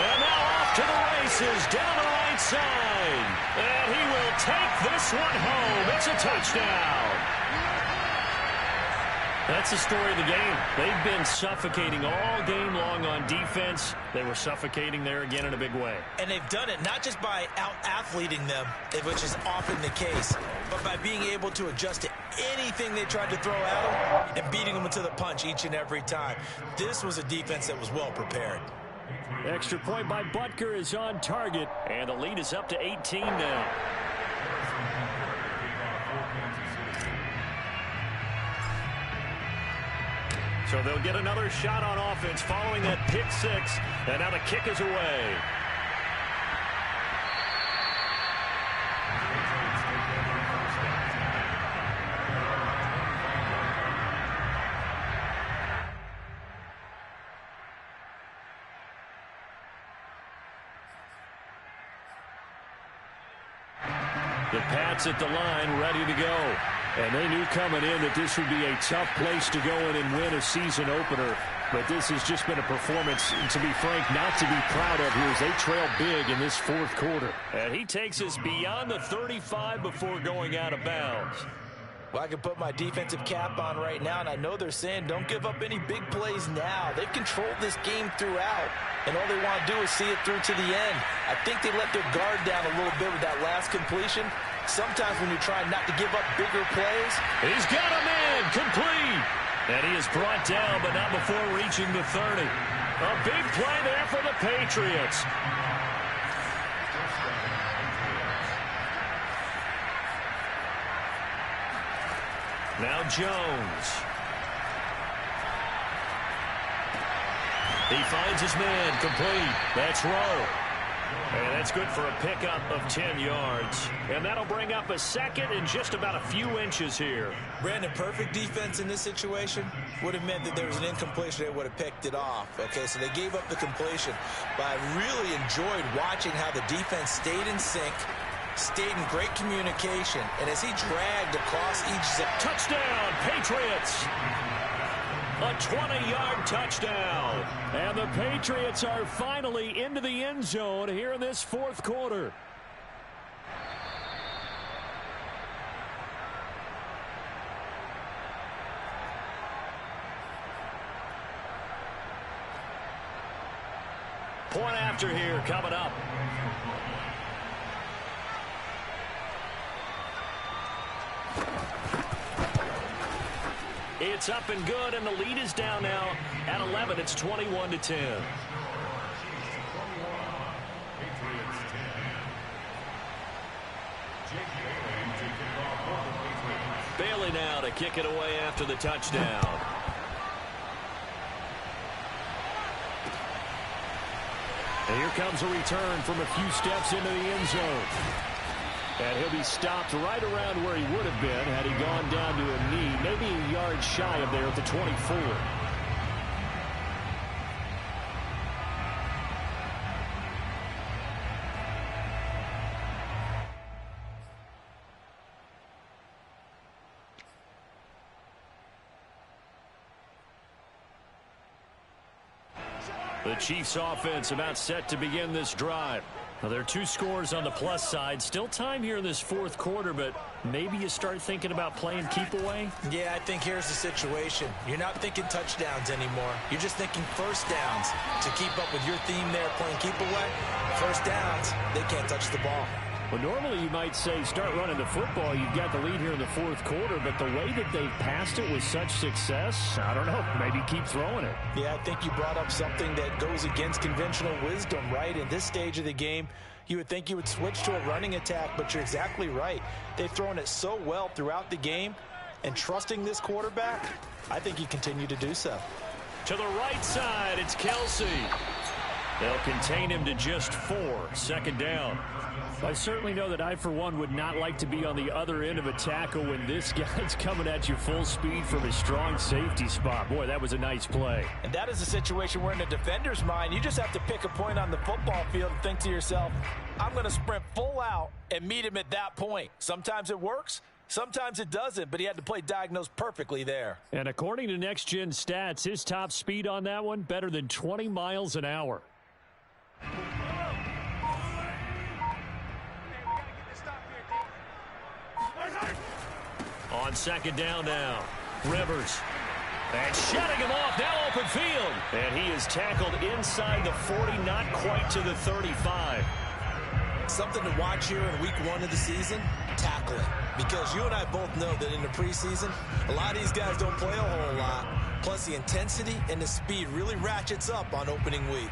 And now off to the races, down the right side. And he will take this one home. It's a touchdown. That's the story of the game. They've been suffocating all game long on defense. They were suffocating there again in a big way. And they've done it not just by out-athleting them, which is often the case, but by being able to adjust to anything they tried to throw at them and beating them to the punch each and every time. This was a defense that was well prepared. Extra point by Butker is on target, and the lead is up to 18 now. So they'll get another shot on offense following that pick six, and now the kick is away. The Pats at the line, ready to go. And they knew coming in that this would be a tough place to go in and win a season opener. But this has just been a performance, to be frank, not to be proud of here as they trail big in this fourth quarter. And he takes us beyond the 35 before going out of bounds. Well, I can put my defensive cap on right now, and I know they're saying don't give up any big plays now. They've controlled this game throughout, and all they want to do is see it through to the end. I think they let their guard down a little bit with that last completion. Sometimes when you're trying not to give up bigger plays. He's got a man complete. And he is brought down, but not before reaching the 30. A big play there for the Patriots. Now Jones. He finds his man complete. That's Rowe. And that's good for a pickup of 10 yards. And that'll bring up a second and just about a few inches here. Brandon, perfect defense in this situation would have meant that there was an incompletion. They would have picked it off. Okay, so they gave up the completion. But I really enjoyed watching how the defense stayed in sync, stayed in great communication, and as he dragged across each zone. Touchdown, Patriots! A 20-yard touchdown. And the Patriots are finally into the end zone here in this fourth quarter. Point after here coming up. It's up and good, and the lead is down now at 11. It's 21-10. Bailey now to kick it away after the touchdown. And here comes a return from a few steps into the end zone. And he'll be stopped right around where he would have been had he gone down to a knee, maybe a yard shy of there at the 24. The Chiefs offense about set to begin this drive. Now, there are two scores on the plus side. Still time here in this fourth quarter, but maybe you start thinking about playing keep away? Yeah, I think here's the situation. You're not thinking touchdowns anymore. You're just thinking first downs. To keep up with your theme there, playing keep away, first downs, they can't touch the ball. Well, normally you might say start running the football. You've got the lead here in the fourth quarter, but the way that they've passed it with such success, I don't know, maybe keep throwing it. Yeah, I think you brought up something that goes against conventional wisdom, right? In this stage of the game, you would think you would switch to a running attack, but you're exactly right. They've thrown it so well throughout the game, and trusting this quarterback, I think you continue to do so. To the right side, it's Kelsey. They'll contain him to just 4. Second down. I certainly know that I, for one, would not like to be on the other end of a tackle when this guy's coming at you full speed from a strong safety spot. Boy, that was a nice play. And that is a situation where in a defender's mind, you just have to pick a point on the football field and think to yourself, I'm going to sprint full out and meet him at that point. Sometimes it works. Sometimes it doesn't, but he had to play diagnosed perfectly there. And according to Next Gen Stats, his top speed on that one, better than 20 miles an hour. On second down now. Rivers. And shutting him off, now open field. And he is tackled inside the 40, not quite to the 35. Something to watch here in week 1 of the season, tackling. Because you and I both know that in the preseason, a lot of these guys don't play a whole lot. Plus the intensity and the speed really ratchets up on opening week.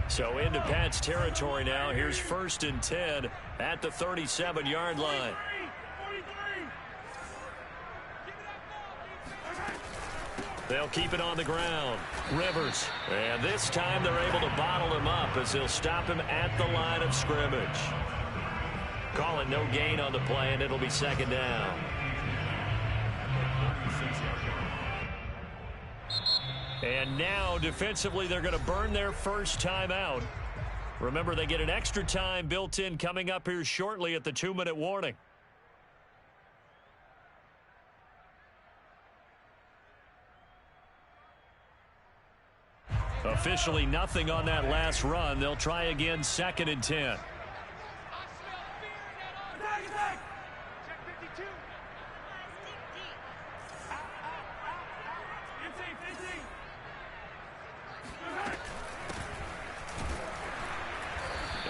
So into Pat's territory now. Here's 1st and 10 at the 37-yard line. They'll keep it on the ground. Rivers. And this time they're able to bottle him up as they'll stop him at the line of scrimmage. Call it no gain on the play, and it'll be 2nd down. And now, defensively, they're going to burn their first time out. Remember, they get an extra time built in coming up here shortly at the 2-minute warning. Officially nothing on that last run. They'll try again, 2nd and 10.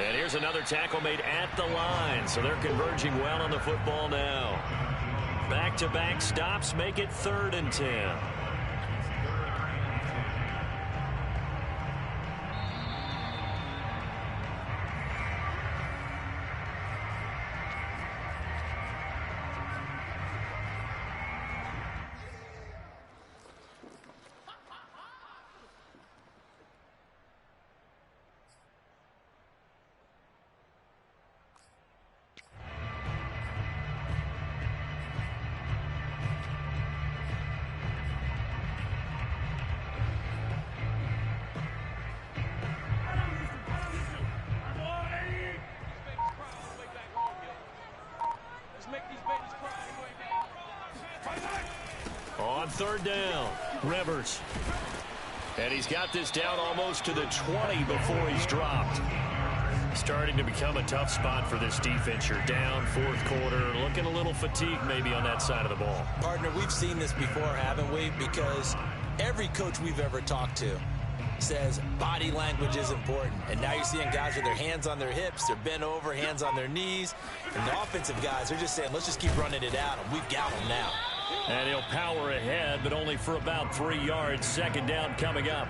And here's another tackle made at the line, so they're converging well on the football now. Back-to-back stops make it 3rd and 10. On 3rd down, Rivers. And he's got this down almost to the 20 before he's dropped. Starting to become a tough spot for this defense. You're down 4th quarter, looking a little fatigued maybe on that side of the ball. Partner, we've seen this before, haven't we? Because every coach we've ever talked to says body language is important. And now you're seeing guys with their hands on their hips, they're bent over, hands on their knees. And the offensive guys, they're just saying, let's just keep running it out, and we've got them now. And he'll power ahead, but only for about 3 yards. 2nd down coming up.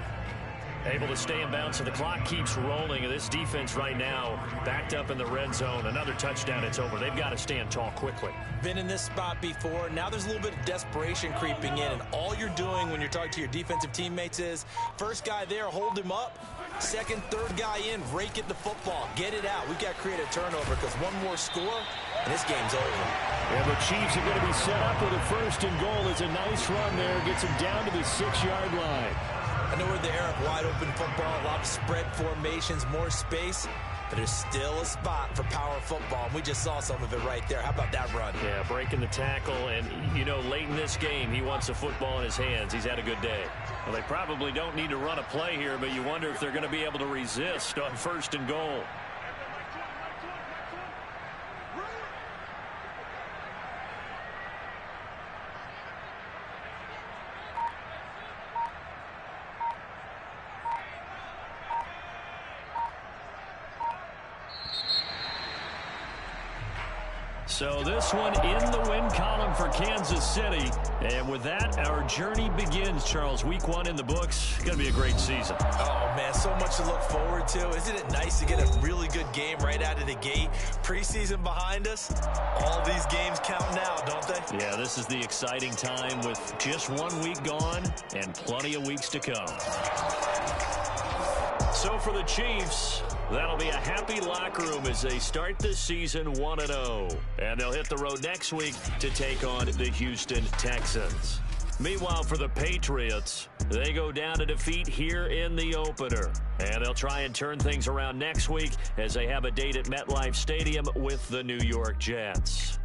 Able to stay in bounds, so the clock keeps rolling. And this defense right now backed up in the red zone. Another touchdown, it's over. They've got to stand tall quickly. Been in this spot before. Now there's a little bit of desperation creeping in. And all you're doing when you're talking to your defensive teammates is, first guy there, hold him up. 2nd, 3rd guy in, rake at the football. Get it out. We've got to create a turnover because one more score, and this game's over. And the Chiefs are going to be set up with a 1st and goal. It's a nice run there. Gets him down to the 6-yard line. I know we're in the era of wide-open football, a lot of spread formations, more space, but there's still a spot for power football, and we just saw some of it right there. How about that run? Yeah, breaking the tackle, and, you know, late in this game, he wants the football in his hands. He's had a good day. Well, they probably don't need to run a play here, but you wonder if they're going to be able to resist on 1st and goal. So this one in the win column for Kansas City. And with that, our journey begins, Charles. Week 1 in the books. Going to be a great season. Oh, man, so much to look forward to. Isn't it nice to get a really good game right out of the gate? Preseason behind us. All these games count now, don't they? Yeah, this is the exciting time with just 1 week gone and plenty of weeks to come. So for the Chiefs, that'll be a happy locker room as they start this season 1-0. And they'll hit the road next week to take on the Houston Texans. Meanwhile, for the Patriots, they go down to defeat here in the opener. And they'll try and turn things around next week as they have a date at MetLife Stadium with the New York Jets.